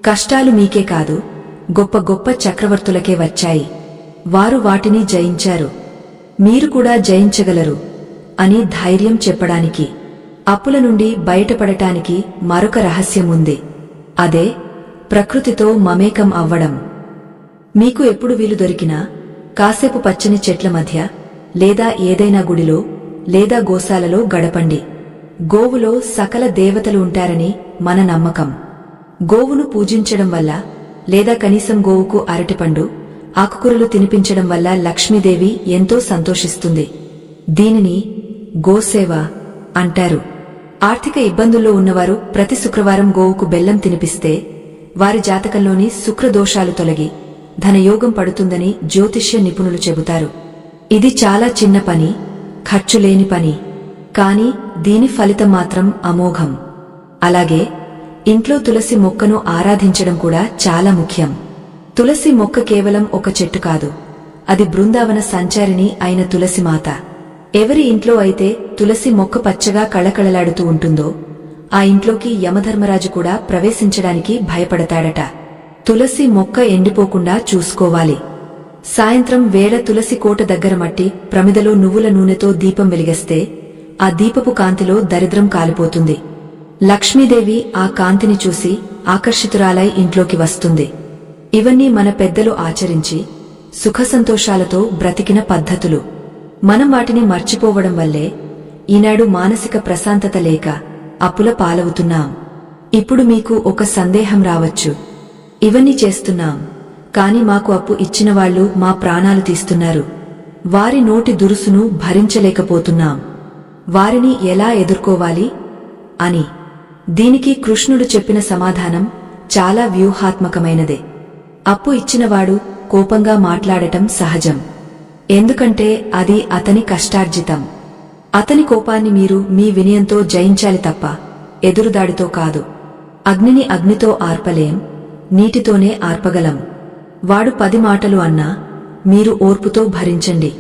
కష్టాలు మీకే కాదు, గొప్ప గొప్ప చక్రవర్తులకే వచ్చాయి. వారు వాటిని జయించారు, మీరు కూడా జయించగలరు అని ధైర్యం చెప్పడానికి. అప్పుల నుండి బయటపడటానికి మరొక రహస్యం ఉంది. అదే ప్రకృతితో మమేకం అవ్వడం. మీకు ఎప్పుడు వీలు దొరికినా కాసేపు పచ్చని చెట్ల మధ్య లేదా ఏదైనా గుడిలో లేదా గోశాలలో గడపండి. గోవులో సకల దేవతలు ఉంటారని మన నమ్మకం. గోవును పూజించడం వల్ల లేదా కనీసం గోవుకు అరటిపండు, ఆకుకూరలు తినిపించడం వల్ల లక్ష్మీదేవి ఎంతో సంతోషిస్తుంది. దీనిని గోసేవ అంటారు. ఆర్థిక ఇబ్బందుల్లో ఉన్నవారు ప్రతి శుక్రవారం గోవుకు బెల్లం తినిపిస్తే వారి జాతకంలోని శుక్రదోషాలు తొలగి ధనయోగం పడుతుందని జ్యోతిష్య నిపుణులు చెబుతారు. ఇది చాలా చిన్న పని, ఖర్చులేని పని. కాని దీని ఫలితం మాత్రం అమోఘం. అలాగే ఇంట్లో తులసి మొక్కను ఆరాధించడం కూడా చాలా ముఖ్యం. తులసి మొక్క కేవలం ఒక చెట్టు కాదు, అది బృందావన సంచారిణి అయిన తులసిమాత. ఎవరి ఇంట్లో అయితే తులసి మొక్క పచ్చగా కళకళలాడుతూ ఉంటుందో ఆ ఇంట్లోకి యమధర్మరాజు కూడా ప్రవేశించడానికి భయపడతాడట. తులసి మొక్క ఎండిపోకుండా చూసుకోవాలి. సాయంత్రం వేళ తులసి కోట దగ్గర మట్టి ప్రమిదలో నువ్వుల నూనెతో దీపం వెలిగేస్తే ఆ దీపపు కాంతిలో దరిద్రం కాలిపోతుంది. లక్ష్మీదేవి ఆ కాంతిని చూసి ఆకర్షితురాలై ఇంట్లోకి వస్తుంది. ఇవన్నీ మన పెద్దలు ఆచరించి సుఖసంతోషాలతో బ్రతికిన పద్ధతులు. మనం వాటిని మర్చిపోవడం వల్లే ఈనాడు మానసిక ప్రశాంతత లేక అప్పుల పాలవుతున్నాం. ఇప్పుడు మీకు ఒక సందేహం రావచ్చు, ఇవన్నీ చేస్తున్నాం కాని మాకు అప్పు ఇచ్చిన వాళ్ళు మా ప్రాణాలు తీస్తున్నారు, వారి నోటి దురుసును భరించలేకపోతున్నాం, వారిని ఎలా ఎదుర్కోవాలి అని. దీనికి కృష్ణుడు చెప్పిన సమాధానం చాలా వ్యూహాత్మకమైనదే. అప్పు ఇచ్చినవాడు కోపంగా మాట్లాడటం సహజం, ఎందుకంటే అది అతని కష్టార్జితం. అతని కోపాన్ని మీరు మీ వినయంతో జయించాలి తప్ప ఎదురుదాడితో కాదు. అగ్నిని అగ్నితో ఆర్పలేం, నీటితోనే ఆర్పగలం. వాడు 10 మాటలు అన్నా మీరు ఓర్పుతో భరించండి.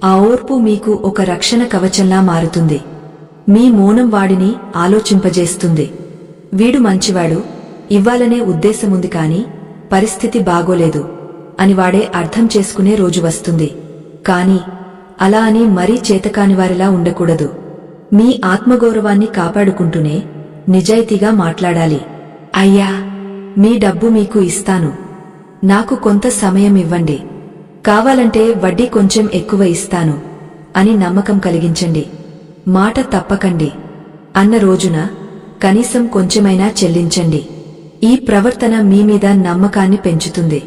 ఆ ఓర్పు మీకు ఒక రక్షణ కవచంలా మారుతుంది. మీ మౌనం వాడిని ఆలోచింపజేస్తుంది. వీడు మంచివాడు, ఇవ్వాలనే ఉద్దేశముంది కాని పరిస్థితి బాగోలేదు అని వాడే అర్థం చేసుకునే రోజు వస్తుంది. కాని అలా అని మరీ చేతకానివారిలా ఉండకూడదు. మీ ఆత్మగౌరవాన్ని కాపాడుకుంటూనే నిజాయితీగా మాట్లాడాలి. అయ్యా, మీ డబ్బు మీకు ఇస్తాను, నాకు కొంత సమయం ఇవ్వండి, కావాలంటే వడ్డీ కొంచెం ఎక్కువ ఇస్తాను అని నమ్మకం కలిగించండి. మాట తప్పకండి అన్న రోజున కనీసం కొంచెమైనా చెల్లించండి. ఈ ప్రవర్తన మీ మీద నమ్మకాన్ని పెంచుతుంది,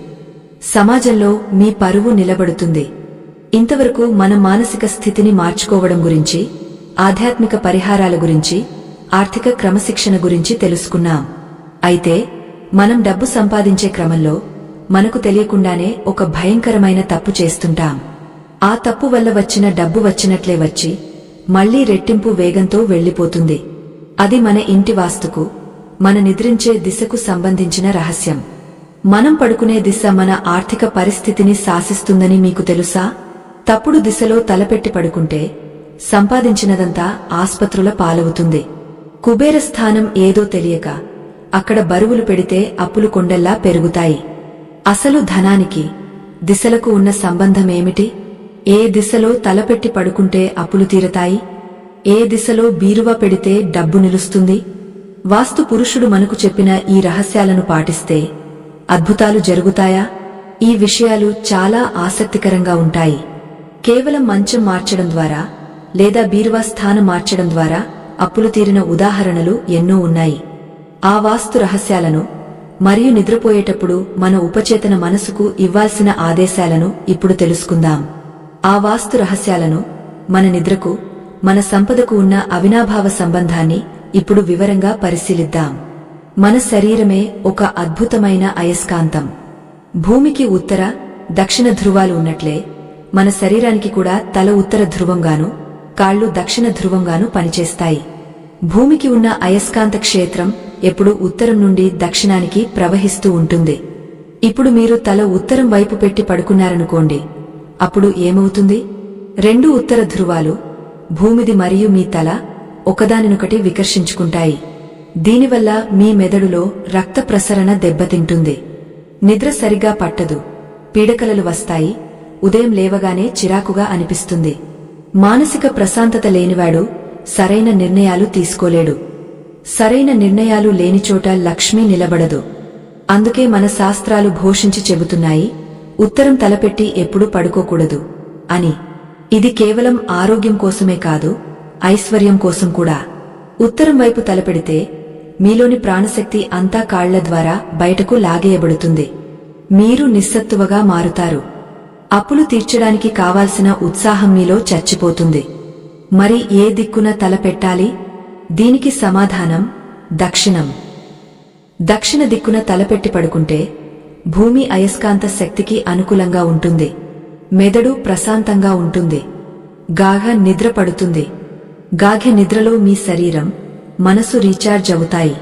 సమాజంలో మీ పరువు నిలబడుతుంది. ఇంతవరకు మన మానసిక స్థితిని మార్చుకోవడం గురించి, ఆధ్యాత్మిక పరిహారాల గురించి, ఆర్థిక క్రమశిక్షణ గురించి తెలుసుకున్నాం. అయితే మనం డబ్బు సంపాదించే క్రమంలో మనకు తెలియకుండానే ఒక భయంకరమైన తప్పు చేస్తుంటాం. ఆ తప్పు వల్ల వచ్చిన డబ్బు వచ్చినట్లే వచ్చి మళ్లీ రెట్టింపు వేగంతో వెళ్లిపోతుంది. అది మన ఇంటి వాస్తుకు, మన నిద్రించే దిశకు సంబంధించిన రహస్యం. మనం పడుకునే దిశ మన ఆర్థిక పరిస్థితిని శాసిస్తుందని మీకు తెలుసా? తప్పుడు దిశలో తలపెట్టి పడుకుంటే సంపాదించినదంతా ఆస్పత్రుల పాలవుతుంది. కుబేర స్థానం ఏదో తెలియక అక్కడ బరువులు పెడితే అప్పులు కొండల్లా పెరుగుతాయి. అసలు ధనానికి దిశలకు ఉన్న సంబంధమేమిటి? ఏ దిశలో తలపెట్టి పడుకుంటే అప్పులు తీరతాయి? ఏ దిశలో బీరువా పెడితే డబ్బు నిలుస్తుంది? వాస్తు పురుషుడు మనకు చెప్పిన ఈ రహస్యాలను పాటిస్తే అద్భుతాలు జరుగుతాయా? ఈ విషయాలు చాలా ఆసక్తికరంగా ఉంటాయి. కేవలం మంచం మార్చడం ద్వారా లేదా బీరువా స్థానం మార్చడం ద్వారా అప్పులు తీరిన ఉదాహరణలు ఎన్నో ఉన్నాయి. ఆ వాస్తు రహస్యాలను మరియు నిద్రపోయేటప్పుడు మన ఉపచేతన మనసుకు ఇవ్వాల్సిన ఆదేశాలను ఇప్పుడు తెలుసుకుందాం. ఆ వాస్తు రహస్యాలను, మన నిద్రకు, మన సంపదకు ఉన్న అవినాభావ సంబంధాన్ని ఇప్పుడు వివరంగా పరిశీలిద్దాం. మన శరీరమే ఒక అద్భుతమైన అయస్కాంతం. భూమికి ఉత్తర, దక్షిణ ధృవాలు ఉన్నట్లే మన శరీరానికి కూడా తల ఉత్తర ధృవంగాను, కాళ్లు దక్షిణ ధృవంగాను పనిచేస్తాయి. భూమికి ఉన్న అయస్కాంత క్షేత్రం ఎప్పుడూ ఉత్తరం నుండి దక్షిణానికి ప్రవహిస్తూ ఉంటుంది. ఇప్పుడు మీరు తల ఉత్తరం వైపు పెట్టి పడుకున్నారనుకోండి, అప్పుడు ఏమవుతుంది? 2 ఉత్తర ధృవాలు, భూమిది మరియు మీ తల ఒకదానినొకటి వికర్షించుకుంటాయి. దీనివల్ల మీ మెదడులో రక్త ప్రసరణ దెబ్బతింటుంది. నిద్ర సరిగా పట్టదు, పీడకలలు వస్తాయి, ఉదయం లేవగానే చిరాకుగా అనిపిస్తుంది. మానసిక ప్రశాంతత లేనివాడు సరైన నిర్ణయాలు తీసుకోలేడు. సరైన నిర్ణయాలు లేనిచోట లక్ష్మి నిలబడదు. అందుకే మన శాస్త్రాలు ఘోషించి చెబుతున్నాయి, ఉత్తరం తలపెట్టి ఎప్పుడూ పడుకోకూడదు అని. ఇది కేవలం ఆరోగ్యం కోసమే కాదు, ఐశ్వర్యం కోసం కూడా. ఉత్తరం వైపు తలపెడితే మీలోని ప్రాణశక్తి అంతా కాళ్ల ద్వారా బయటకు లాగేయబడుతుంది. మీరు నిస్సత్తువగా మారుతారు. అప్పులు తీర్చడానికి కావాల్సిన ఉత్సాహం మీలో చచ్చిపోతుంది. మరి ఏ దిక్కున తలపెట్టాలి? దీనికి సమాధానం దక్షిణం. దక్షిణ దిక్కున తలపెట్టి పడుకుంటే భూమి అయస్కాంత శక్తికి అనుకూలంగా ఉంటుంది. మెదడు ప్రశాంతంగా ఉంటుంది. గాఢ నిద్ర పడుతుంది. గాఢ నిద్రలో మీ శరీరం మనసు రీఛార్జ్ అవుతాయి.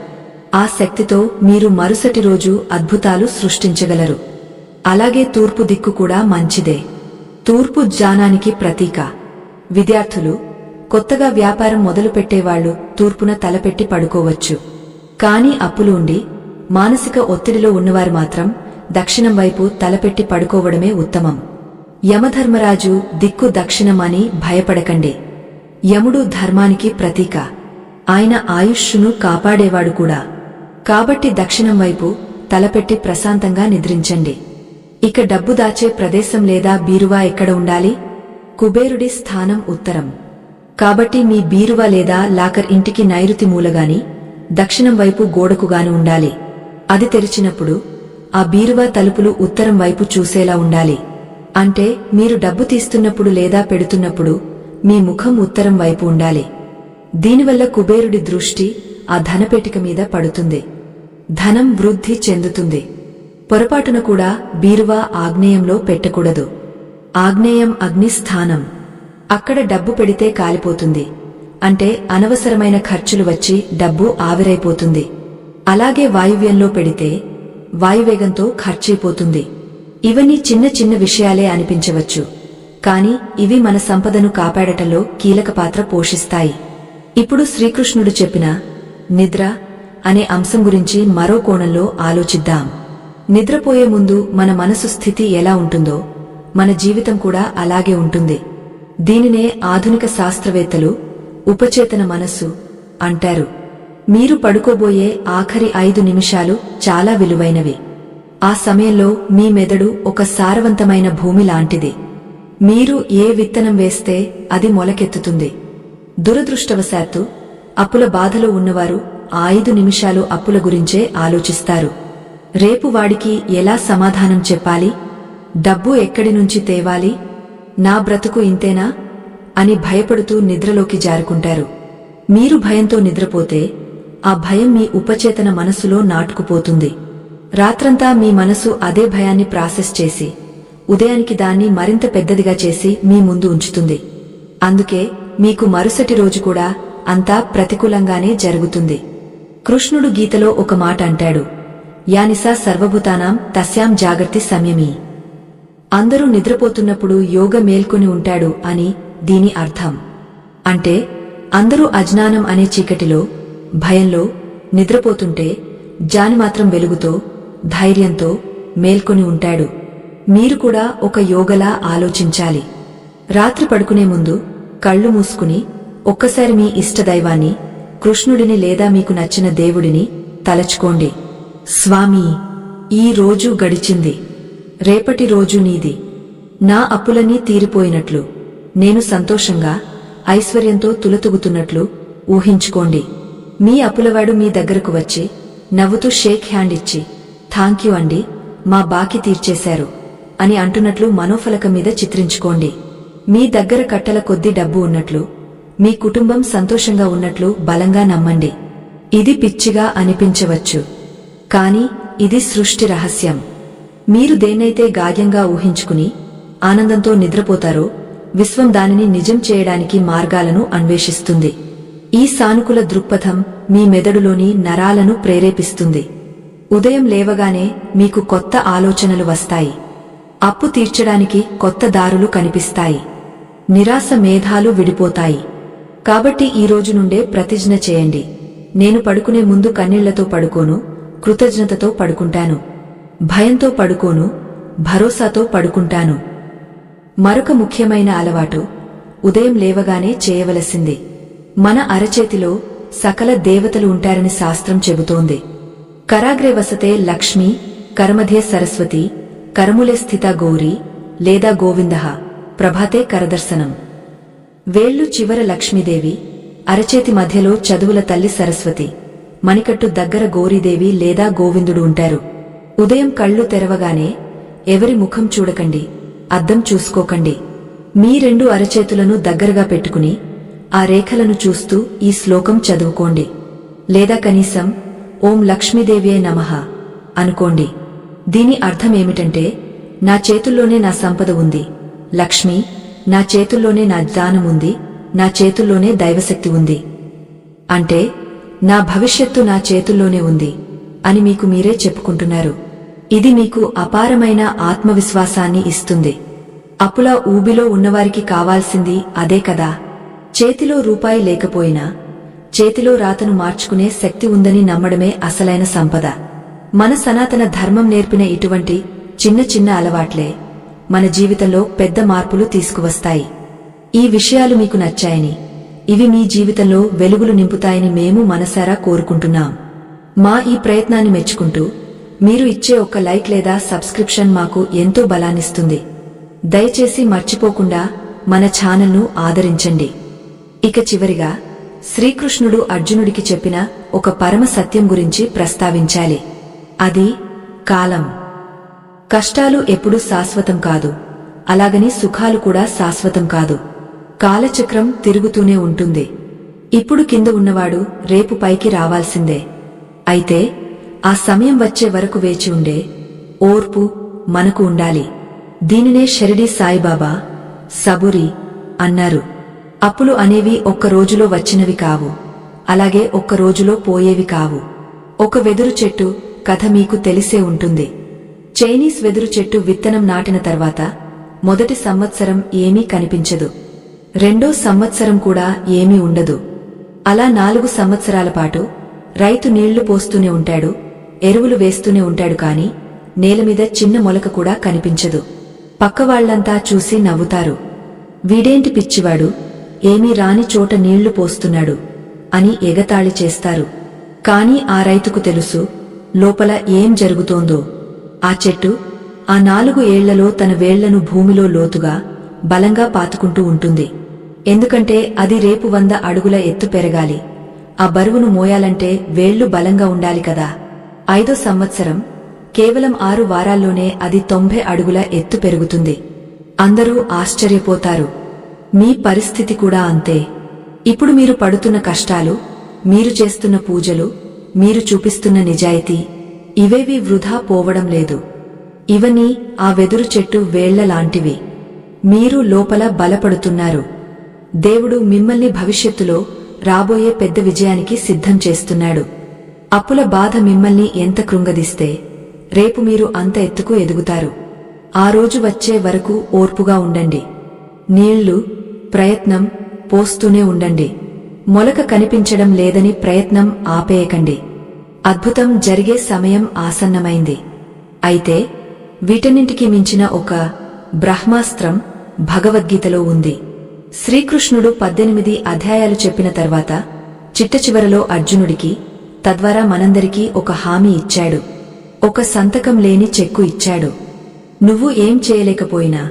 ఆ శక్తితో మీరు మరుసటి రోజు అద్భుతాలు సృష్టించగలరు. అలాగే తూర్పు దిక్కు కూడా మంచిదే. తూర్పు జ్ఞానానికి ప్రతీక. విద్యార్థులు, కొత్తగా వ్యాపారం మొదలుపెట్టేవాళ్లు తూర్పున తలపెట్టి పడుకోవచ్చు. కాని అప్పులు ఉండి మానసిక ఒత్తిడిలో ఉన్నవారు మాత్రం దక్షిణం వైపు తలపెట్టి పడుకోవడమే ఉత్తమం. యమధర్మరాజు దిక్కు దక్షిణం అని భయపడకండి. యముడు ధర్మానికి ప్రతీక. ఆయన ఆయుష్ను కాపాడేవాడు కూడా. కాబట్టి దక్షిణం వైపు తలపెట్టి ప్రశాంతంగా నిద్రించండి. ఇక డబ్బు దాచే ప్రదేశం లేదా బీరువా ఎక్కడ ఉండాలి? కుబేరుడి స్థానం ఉత్తరం. కాబట్టి మీ బీరువా లేదా లాకర్ ఇంటికి నైరుతి మూలగాని దక్షిణం వైపు గోడకుగాని ఉండాలి. అది తెరిచినప్పుడు ఆ బీరువా తలుపులు ఉత్తరం వైపు చూసేలా ఉండాలి. అంటే మీరు డబ్బు తీస్తున్నప్పుడు లేదా పెడుతున్నప్పుడు మీ ముఖం ఉత్తరం వైపు ఉండాలి. దీనివల్ల కుబేరుడి దృష్టి ఆ ధనపేటిక మీద పడుతుంది. ధనం వృద్ధి చెందుతుంది. పొరపాటున కూడా బీరువా ఆగ్నేయంలో పెట్టకూడదు. ఆగ్నేయం అగ్ని స్థానం. అక్కడ డబ్బు పెడితే కాలిపోతుంది. అంటే అనవసరమైన ఖర్చులు వచ్చి డబ్బు ఆవిరైపోతుంది. అలాగే వాయువ్యంలో పెడితే వాయువేగంతో ఖర్చయిపోతుంది. ఇవన్నీ చిన్న చిన్న విషయాలే అనిపించవచ్చు, కాని ఇవి మన సంపదను కాపాడటంలో కీలక పాత్ర పోషిస్తాయి. ఇప్పుడు శ్రీకృష్ణుడు చెప్పిన నిద్ర అనే అంశం గురించి మరో కోణంలో ఆలోచిద్దాం. నిద్రపోయే ముందు మన మనసు స్థితి ఎలా ఉంటుందో మన జీవితం కూడా అలాగే ఉంటుంది. దీనినే ఆధునిక శాస్త్రవేత్తలు ఉపచేతన మనస్సు అంటారు. మీరు పడుకోబోయే ఆఖరి 5 నిమిషాలు చాలా విలువైనవి. ఆ సమయంలో మీ మెదడు ఒక సారవంతమైన భూమి లాంటిది. మీరు ఏ విత్తనం వేస్తే అది మొలకెత్తుతుంది. దురదృష్టవశాత్తు అప్పుల బాధలో ఉన్నవారు ఆ 5 నిమిషాలు అప్పుల గురించే ఆలోచిస్తారు. రేపు వాడికి ఎలా సమాధానం చెప్పాలి? డబ్బు ఎక్కడి నుంచి తేవాలి? నా బ్రతుకు ఇంతేనా అని భయపడుతూ నిద్రలోకి జారుకుంటారు. మీరు భయంతో నిద్రపోతే ఆ భయం మీ ఉపచేతన మనసులో నాటుకుపోతుంది. రాత్రంతా మీ మనసు అదే భయాన్ని ప్రాసెస్ చేసి ఉదయానికి దాన్ని మరింత పెద్దదిగా చేసి మీ ముందు ఉంచుతుంది. అందుకే మీకు మరుసటి రోజు కూడా అంతా ప్రతికూలంగానే జరుగుతుంది. కృష్ణుడు గీతలో ఒక మాట అంటాడు, యానిసా సర్వభూతానాం తస్యాం జాగర్తి సంయమీ. అందరూ నిద్రపోతున్నప్పుడు యోగ మేల్కొని ఉంటాడు అని దీని అర్థం. అంటే అందరూ అజ్ఞానం అనే చీకటిలో భయంలో నిద్రపోతుంటే జాని మాత్రం వెలుగుతో ధైర్యంతో మేల్కొని ఉంటాడు. మీరు కూడా ఒక యోగలా ఆలోచించాలి. రాత్రి పడుకునే ముందు కళ్ళు మూసుకుని ఒక్కసారి మీ ఇష్టదైవాన్ని, కృష్ణుడిని లేదా మీకు నచ్చిన దేవుడిని తలచుకోండి. స్వామీ, ఈ రోజు గడిచింది, రేపటి రోజు నీది. నా అప్పులన్నీ తీరిపోయినట్లు, నేను సంతోషంగా ఐశ్వర్యంతో తులతూగుతున్నట్లు ఊహించుకోండి. మీ అప్పులవాడు మీ దగ్గరకు వచ్చి నవ్వుతూ షేక్ హ్యాండ్ ఇచ్చి థాంక్యూ అండి, మా బాకీ తీర్చేశారు అని అంటున్నట్లు మనోఫలకం మీద చిత్రించుకోండి. మీ దగ్గర కట్టల కొద్దీ డబ్బు ఉన్నట్లు, మీ కుటుంబం సంతోషంగా ఉన్నట్లు బలంగా నమ్మండి. ఇది పిచ్చిగా అనిపించవచ్చు, కాని ఇది సృష్టి రహస్యం. మీరు దేన్నైతే గాఢంగా ఊహించుకుని ఆనందంతో నిద్రపోతారో విశ్వం దానిని నిజం చేయడానికి మార్గాలను అన్వేషిస్తుంది. ఈ సానుకూల దృక్పథం మీ మెదడులోని నరాలను ప్రేరేపిస్తుంది. ఉదయం లేవగానే మీకు కొత్త ఆలోచనలు వస్తాయి. అప్పు తీర్చడానికి కొత్త దారులు కనిపిస్తాయి. నిరాశ మేధాలు విడిపోతాయి. కాబట్టి ఈ రోజు నుండే ప్రతిజ్ఞ చేయండి, నేను పడుకునే ముందు కన్నీళ్లతో పడుకోను, కృతజ్ఞతతో పడుకుంటాను. భయంతో పడుకోను, భరోసాతో పడుకుంటాను. మరొక ముఖ్యమైన అలవాటు ఉదయం లేవగానే చేయవలసింది. మన అరచేతిలో సకల దేవతలు ఉంటారని శాస్త్రం చెబుతోంది. కరాగ్రే వసతే లక్ష్మి, కరమధ్యే సరస్వతి, కరములే స్థిత గౌరీ లేదా గోవిందః, ప్రభాతే కరదర్శనం. వేళ్లు చివర లక్ష్మీదేవి, అరచేతి మధ్యలో చదువుల తల్లి సరస్వతి, మణికట్టు దగ్గర గౌరీదేవి లేదా గోవిందుడు ఉంటారు. ఉదయం కళ్ళు తెరవగానే ఎవరి ముఖం చూడకండి, అద్దం చూసుకోకండి. మీ 2 అరచేతులను దగ్గరగా పెట్టుకుని ఆ రేఖలను చూస్తూ ఈ శ్లోకం చదువుకోండి. లేదా కనీసం ఓం లక్ష్మీదేవియే నమః అనుకోండి. దీని అర్థమేమిటంటే, నా చేతుల్లోనే నా సంపద ఉంది, లక్ష్మి నా చేతుల్లోనే నా జ్ఞానం ఉంది, నా చేతుల్లోనే దైవశక్తి ఉంది, అంటే నా భవిష్యత్తు నా చేతుల్లోనే ఉంది అని మీకు మీరే చెప్పుకుంటున్నారు. ఇది మీకు అపారమైన ఆత్మవిశ్వాసాన్ని ఇస్తుంది. అప్పుల ఊబిలో ఉన్నవారికి కావాల్సింది అదే కదా. చేతిలో రూపాయి లేకపోయినా చేతిలో రాతను మార్చుకునే శక్తి ఉందని నమ్మడమే అసలైన సంపద. మన సనాతన ధర్మం నేర్పిన ఇటువంటి చిన్న చిన్న అలవాట్లే మన జీవితంలో పెద్ద మార్పులు తీసుకువస్తాయి. ఈ విషయాలు మీకు నచ్చాయని, ఇవి మీ జీవితంలో వెలుగులు నింపుతాయని మేము మనసారా కోరుకుంటున్నాం. మా ఈ ప్రయత్నాన్ని మెచ్చుకుంటూ మీరు ఇచ్చే ఒక్క లైక్ లేదా సబ్స్క్రిప్షన్ మాకు ఎంతో బలాన్నిస్తుంది. దయచేసి మర్చిపోకుండా మన ఛానల్ను ఆదరించండి. ఇక చివరిగా శ్రీకృష్ణుడు అర్జునుడికి చెప్పిన ఒక పరమ సత్యం గురించి ప్రస్తావించాలి. అది కాలం. కష్టాలు ఎప్పుడూ శాశ్వతం కాదు, అలాగని సుఖాలు కూడా శాశ్వతం కాదు. కాలచక్రం తిరుగుతూనే ఉంటుంది. ఇప్పుడు కింద ఉన్నవాడు రేపు పైకి రావాల్సిందే. అయితే ఆ సమయం వచ్చే వరకు వేచి ఉండే ఓర్పు మనకు ఉండాలి. దీనినే షిరిడీ సాయిబాబా సబూరి అన్నారు. అప్పులు అనేవి ఒక్క రోజులో వచ్చినవి కావు, అలాగే ఒక్క రోజులో పోయేవి కావు. ఒక వెదురు చెట్టు కథ మీకు తెలిసే ఉంటుంది. చైనీస్ వెదురు చెట్టు విత్తనం నాటిన తర్వాత మొదటి సంవత్సరం ఏమీ కనిపించదు, రెండో సంవత్సరం కూడా ఏమీ ఉండదు. అలా 4 సంవత్సరాల పాటు రైతు నీళ్లు పోస్తూనే ఉంటాడు, ఎరువులు వేస్తూనే ఉంటాడు, కాని నేలమీద చిన్న మొలక కూడా కనిపించదు. పక్కవాళ్లంతా చూసి నవ్వుతారు. వీడేంటి పిచ్చివాడు, ఏమీ రాని చోట నీళ్లు పోస్తున్నాడు అని ఎగతాళి చేస్తారు. కాని ఆ రైతుకు తెలుసు లోపల ఏం జరుగుతోందో. ఆ చెట్టు ఆ 4 ఏళ్లలో తన వేళ్లను భూమిలో లోతుగా బలంగా పాతుకుంటూ ఉంటుంది. ఎందుకంటే అది రేపు 100 అడుగుల ఎత్తు పెరగాలి. ఆ బరువును మోయాలంటే వేళ్లు బలంగా ఉండాలి కదా. 5వ సంవత్సరం కేవలం 6 వారాల్లోనే అది 90 అడుగుల ఎత్తు పెరుగుతుంది. అందరూ ఆశ్చర్యపోతారు. మీ పరిస్థితి కూడా అంతే. ఇప్పుడు మీరు పడుతున్న కష్టాలు, మీరు చేస్తున్న పూజలు, మీరు చూపిస్తున్న నిజాయితీ ఇవేవీ వృధా పోవడం లేదు. ఇవన్నీ ఆ వెదురు చెట్టు వేళ్ల లాంటివి. మీరు లోపల బలపడుతున్నారు. దేవుడు మిమ్మల్ని భవిష్యత్తులో రాబోయే పెద్ద విజయానికి సిద్ధం చేస్తున్నాడు. అప్పుల బాధ మిమ్మల్ని ఎంత కృంగదీస్తే రేపు మీరు అంత ఎత్తుకు ఎదుగుతారు. ఆ రోజు వచ్చే వరకు ఓర్పుగా ఉండండి. నీళ్లు, ప్రయత్నం పోస్తూనే ఉండండి. మొలక కనిపించడం లేదని ప్రయత్నం ఆపేయకండి. అద్భుతం జరిగే సమయం ఆసన్నమైంది. అయితే వీటన్నింటికీ మించిన ఒక బ్రహ్మాస్త్రం భగవద్గీతలో ఉంది. శ్రీకృష్ణుడు 18 అధ్యాయాలు చెప్పిన తర్వాత చిట్టచివరలో అర్జునుడికి, తద్వారా మనందరికీ ఒక హామీ ఇచ్చాడు. ఒక సంతకం లేని చెక్కు ఇచ్చాడు. నువ్వు ఏం చేయలేకపోయినా,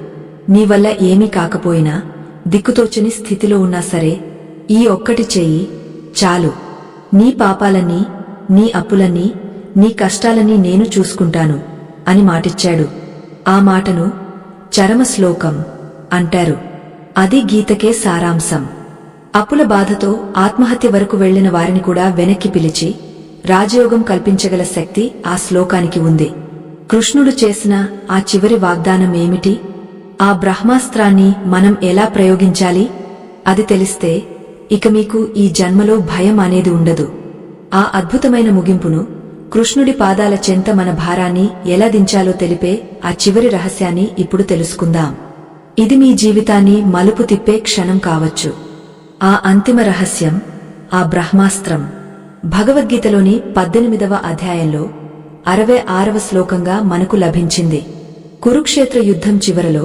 నీ వల్ల ఏమీ కాకపోయినా, దిక్కుతోచని స్థితిలో ఉన్నా సరే ఈ ఒక్కటి చెయ్యి చాలు. నీ పాపాలన్నీ, నీ అప్పులన్నీ, నీ కష్టాలన్నీ నేను చూసుకుంటాను అని మాటిచ్చాడు. ఆ మాటను చరమ శ్లోకం అంటారు. అది గీతకే సారాంశం. అప్పుల బాధతో ఆత్మహత్య వరకు వెళ్లిన వారిని కూడా వెనక్కి పిలిచి రాజయోగం కల్పించగల శక్తి ఆ శ్లోకానికి ఉంది. కృష్ణుడు చేసిన ఆ చివరి వాగ్దానం ఏమిటి? ఆ బ్రహ్మాస్త్రాన్ని మనం ఎలా ప్రయోగించాలి? అది తెలిస్తే ఇక మీకు ఈ జన్మలో భయం అనేది ఉండదు. ఆ అద్భుతమైన ముగింపును, కృష్ణుడి పాదాల చెంత మన భారాన్ని ఎలా దించాలో తెలిపే ఆ చివరి రహస్యాన్ని ఇప్పుడు తెలుసుకుందాం. ఇది మీ జీవితాన్ని మలుపు తిప్పే క్షణం కావచ్చు. ఆ అంతిమ రహస్యం ఆ బ్రహ్మాస్త్రం భగవద్గీతలోని 18వ అధ్యాయంలో 66వ శ్లోకంగా మనకు లభించింది. కురుక్షేత్ర యుద్ధం చివరలో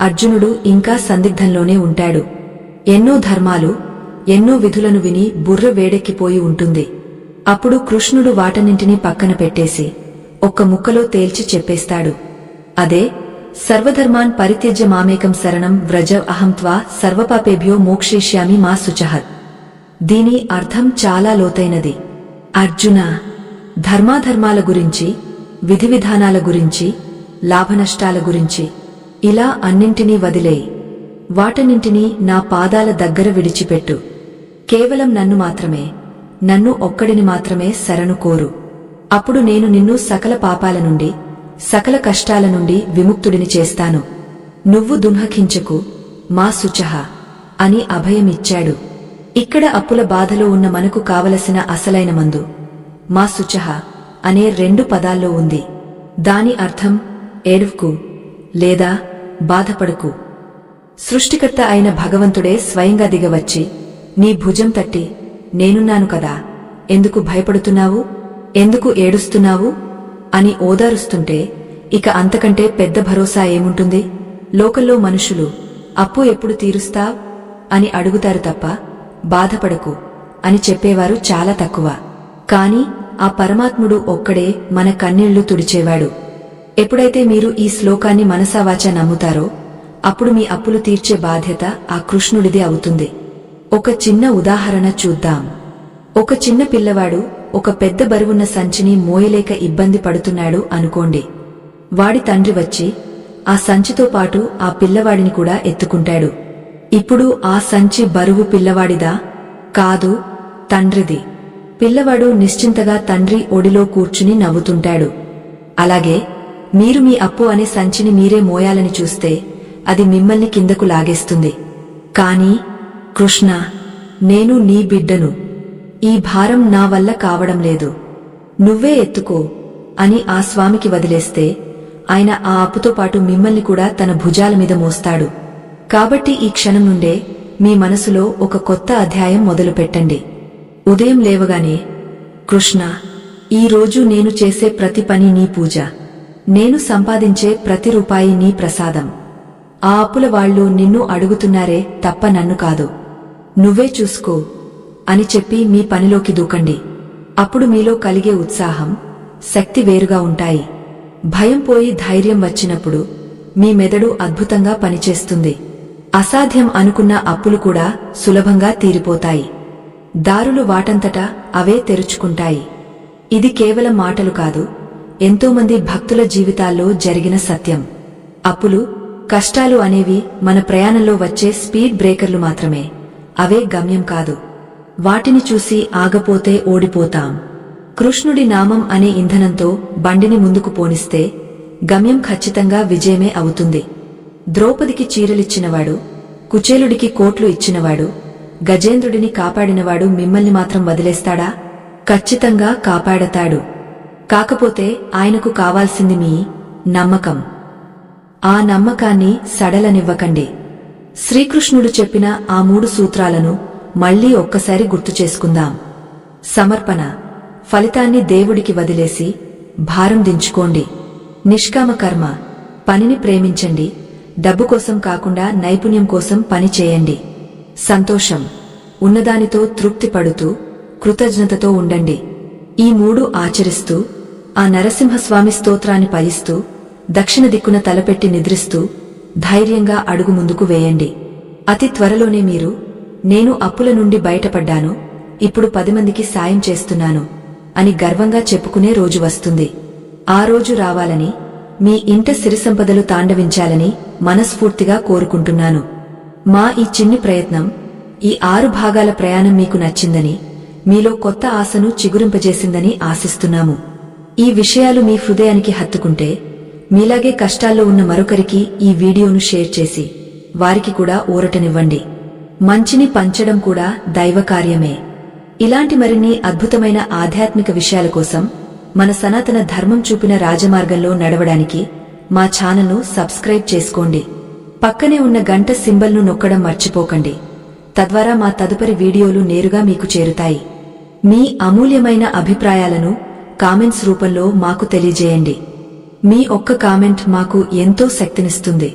అర్జునుడు ఇంకా సందిగ్ధంలోనే ఉంటాడు. ఎన్నో ధర్మాలు, ఎన్నో విధులను విని బుర్ర వేడెక్కిపోయి ఉంటుంది. అప్పుడు కృష్ణుడు వాటన్నింటినీ పక్కన పెట్టేసి ఒక్క ముక్కలో తేల్చి చెప్పేస్తాడు. అదే సర్వధర్మాన్ పరిత్యజ్య మామేకం శరణం వ్రజ అహం త్వా సర్వపాపేభ్యో మోక్షయిష్యామి మా శుచః. దీని అర్థం చాలా లోతైనది. అర్జున, ధర్మాధర్మాల గురించి, విధి విధానాల గురించి, లాభనష్టాల గురించి ఇలా అన్నింటినీ వదిలేయి. వాటన్నింటినీ నా పాదాల దగ్గర విడిచిపెట్టు. కేవలం నన్ను మాత్రమే, నన్ను ఒక్కడిని మాత్రమే శరణు కోరు. అప్పుడు నేను నిన్ను సకల పాపాల నుండి, సకల కష్టాల నుండి విముక్తుడిని చేస్తాను. నువ్వు దున్హకించకు మా శుచః. అని అభయమిచ్చాడు. ఇక్కడ అప్పుల బాధలో ఉన్న మనకు కావలసిన అసలైన మందు మా శుచః అనే 2 పదాల్లో ఉంది. దాని అర్థం ఏడువ్కు లేదా బాధపడకు. సృష్టికర్త అయిన భగవంతుడే స్వయంగా దిగవచ్చి నీ భుజం తట్టి, నేనున్నాను కదా, ఎందుకు భయపడుతున్నావు, ఎందుకు ఏడుస్తున్నావు అని ఓదారుస్తుంటే ఇక అంతకంటే పెద్ద భరోసా ఏముంటుంది? లోకల్లో మనుషులు అప్పు ఎప్పుడు తీరుస్తావ్ అని అడుగుతారు తప్ప బాధపడకు అని చెప్పేవారు చాలా తక్కువ. కాని ఆ పరమాత్ముడు ఒక్కడే మన కన్నీళ్లు తుడిచేవాడు. ఎప్పుడైతే మీరు ఈ శ్లోకాన్ని మనసావాచా నమ్ముతారో అప్పుడు మీ అప్పులు తీర్చే బాధ్యత ఆ కృష్ణుడిది అవుతుంది. ఒక చిన్న ఉదాహరణ చూద్దాం. ఒక చిన్న పిల్లవాడు ఒక పెద్ద బరువున్న సంచిని మోయలేక ఇబ్బంది పడుతున్నాడు అనుకోండి. వాడి తండ్రి వచ్చి ఆ సంచితో పాటు ఆ పిల్లవాడిని కూడా ఎత్తుకుంటాడు. ఇప్పుడు ఆ సంచి బరువు పిల్లవాడిదా? కాదు, తండ్రిది. పిల్లవాడు నిశ్చింతగా తండ్రి ఒడిలో కూర్చుని నవ్వుతుంటాడు. అలాగే మీరు మీ అప్పు అనే సంచిని మీరే మోయాలని చూస్తే అది మిమ్మల్ని కిందకు లాగేస్తుంది. కాని కృష్ణ, నేను నీ బిడ్డను, ఈ భారం నా వల్ల కావడం లేదు, నువ్వే ఎత్తుకో అని ఆ స్వామికి వదిలేస్తే ఆయన ఆ అప్పుతో పాటు మిమ్మల్ని కూడా తన భుజాల మీద మోస్తాడు. కాబట్టి ఈ క్షణం నుండే మీ మనసులో ఒక కొత్త అధ్యాయం మొదలుపెట్టండి. ఉదయం లేవగానే, కృష్ణ, ఈ రోజు నేను చేసే ప్రతి పని నీ పూజ, నేను సంపాదించే ప్రతి రూపాయి నీ ప్రసాదం. ఆ అప్పుల వాళ్ళు నిన్ను అడుగుతున్నారే తప్ప నన్ను కాదు, నువ్వే చూసుకో అని చెప్పి మీ పనిలోకి దూకండి. అప్పుడు మీలో కలిగే ఉత్సాహం, శక్తి వేరుగా ఉంటాయి. భయం పోయి ధైర్యం వచ్చినప్పుడు మీ మెదడు అద్భుతంగా పనిచేస్తుంది. అసాధ్యం అనుకున్న అప్పులు కూడా సులభంగా తీరిపోతాయి. దారులు వాటంతటా అవే తెరుచుకుంటాయి. ఇది కేవలం మాటలు కాదు, ఎంతోమంది భక్తుల జీవితాల్లో జరిగిన సత్యం. అప్పులు, కష్టాలు అనేవి మన ప్రయాణంలో వచ్చే స్పీడ్ బ్రేకర్లు మాత్రమే, అవే గమ్యం కాదు. వాటిని చూసి ఆగపోతే ఓడిపోతాం. కృష్ణుడి నామం అనే ఇంధనంతో బండిని ముందుకు పోనిస్తే గమ్యం ఖచ్చితంగా విజయమే అవుతుంది. ద్రౌపదికి చీరలిచ్చినవాడు, కుచేలుడికి కోట్లు ఇచ్చినవాడు, గజేంద్రుడిని కాపాడినవాడు మిమ్మల్ని మాత్రం వదిలేస్తాడా? ఖచ్చితంగా కాపాడతాడు. కాకపోతే ఆయనకు కావాల్సింది మీ నమ్మకం. ఆ నమ్మకాన్ని సడలనివ్వకండి. శ్రీకృష్ణుడు చెప్పిన ఆ 3 సూత్రాలను మళ్లీ ఒక్కసారి గుర్తు చేసుకుందాం. సమర్పణ, ఫలితాన్ని దేవుడికి వదిలేసి భారం దించుకోండి. నిష్కామ కర్మ, పనిని ప్రేమించండి, డబ్బు కోసం కాకుండా నైపుణ్యం కోసం పని చేయండి. సంతోషం, ఉన్నదానితో తృప్తి పడుతూ కృతజ్ఞతతో ఉండండి. ఈ 3 ఆచరిస్తూ ఆ నరసింహస్వామి స్తోత్రాన్ని పలిస్తూ దక్షిణ దిక్కున తలపెట్టి నిద్రిస్తూ ధైర్యంగా అడుగు ముందుకు వేయండి. అతి త్వరలోనే మీరు, నేను అప్పుల నుండి బయటపడ్డాను, ఇప్పుడు 10 మందికి సాయం చేస్తున్నాను అని గర్వంగా చెప్పుకునే రోజు వస్తుంది. ఆ రోజు రావాలని, మీ ఇంట సిరిసంపదలు తాండవించాలని మనస్ఫూర్తిగా కోరుకుంటున్నాను. మా ఈ చిన్ని ప్రయత్నం, ఈ 6 భాగాల ప్రయాణం మీకు నచ్చిందని, మీలో కొత్త ఆశను చిగురింపజేసిందని ఆశిస్తున్నాము. ఈ విషయాలు మీ హృదయానికి హత్తుకుంటే మీలాగే కష్టాల్లో ఉన్న మరొకరికి ఈ వీడియోను షేర్ చేసి వారికి కూడా ఊరటనివ్వండి. మంచిని పంచడం కూడా దైవకార్యమే. ఇలాంటి మరిన్ని అద్భుతమైన ఆధ్యాత్మిక విషయాల కోసం మన సనాతన ధర్మం చూపిన రాజమార్గంలో నడవడానికి మా ఛానల్ను సబ్స్క్రైబ్ చేసుకోండి. పక్కనే ఉన్న గంట సింబల్ను నొక్కడం మర్చిపోకండి. తద్వారా మా తదుపరి వీడియోలు నేరుగా మీకు చేరుతాయి. మీ అమూల్యమైన అభిప్రాయాలను కామెంట్స్ రూపంలో మాకు తెలియజేయండి. మీ ఒక్క కామెంట్ మాకు ఎంతో శక్తినిస్తుంది.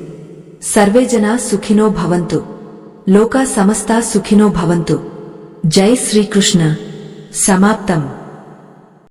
సర్వేజన సుఖినో భవంతు. లోకా సమస్తా సుఖినో భవంతు. జై శ్రీకృష్ణ. సమాప్తం.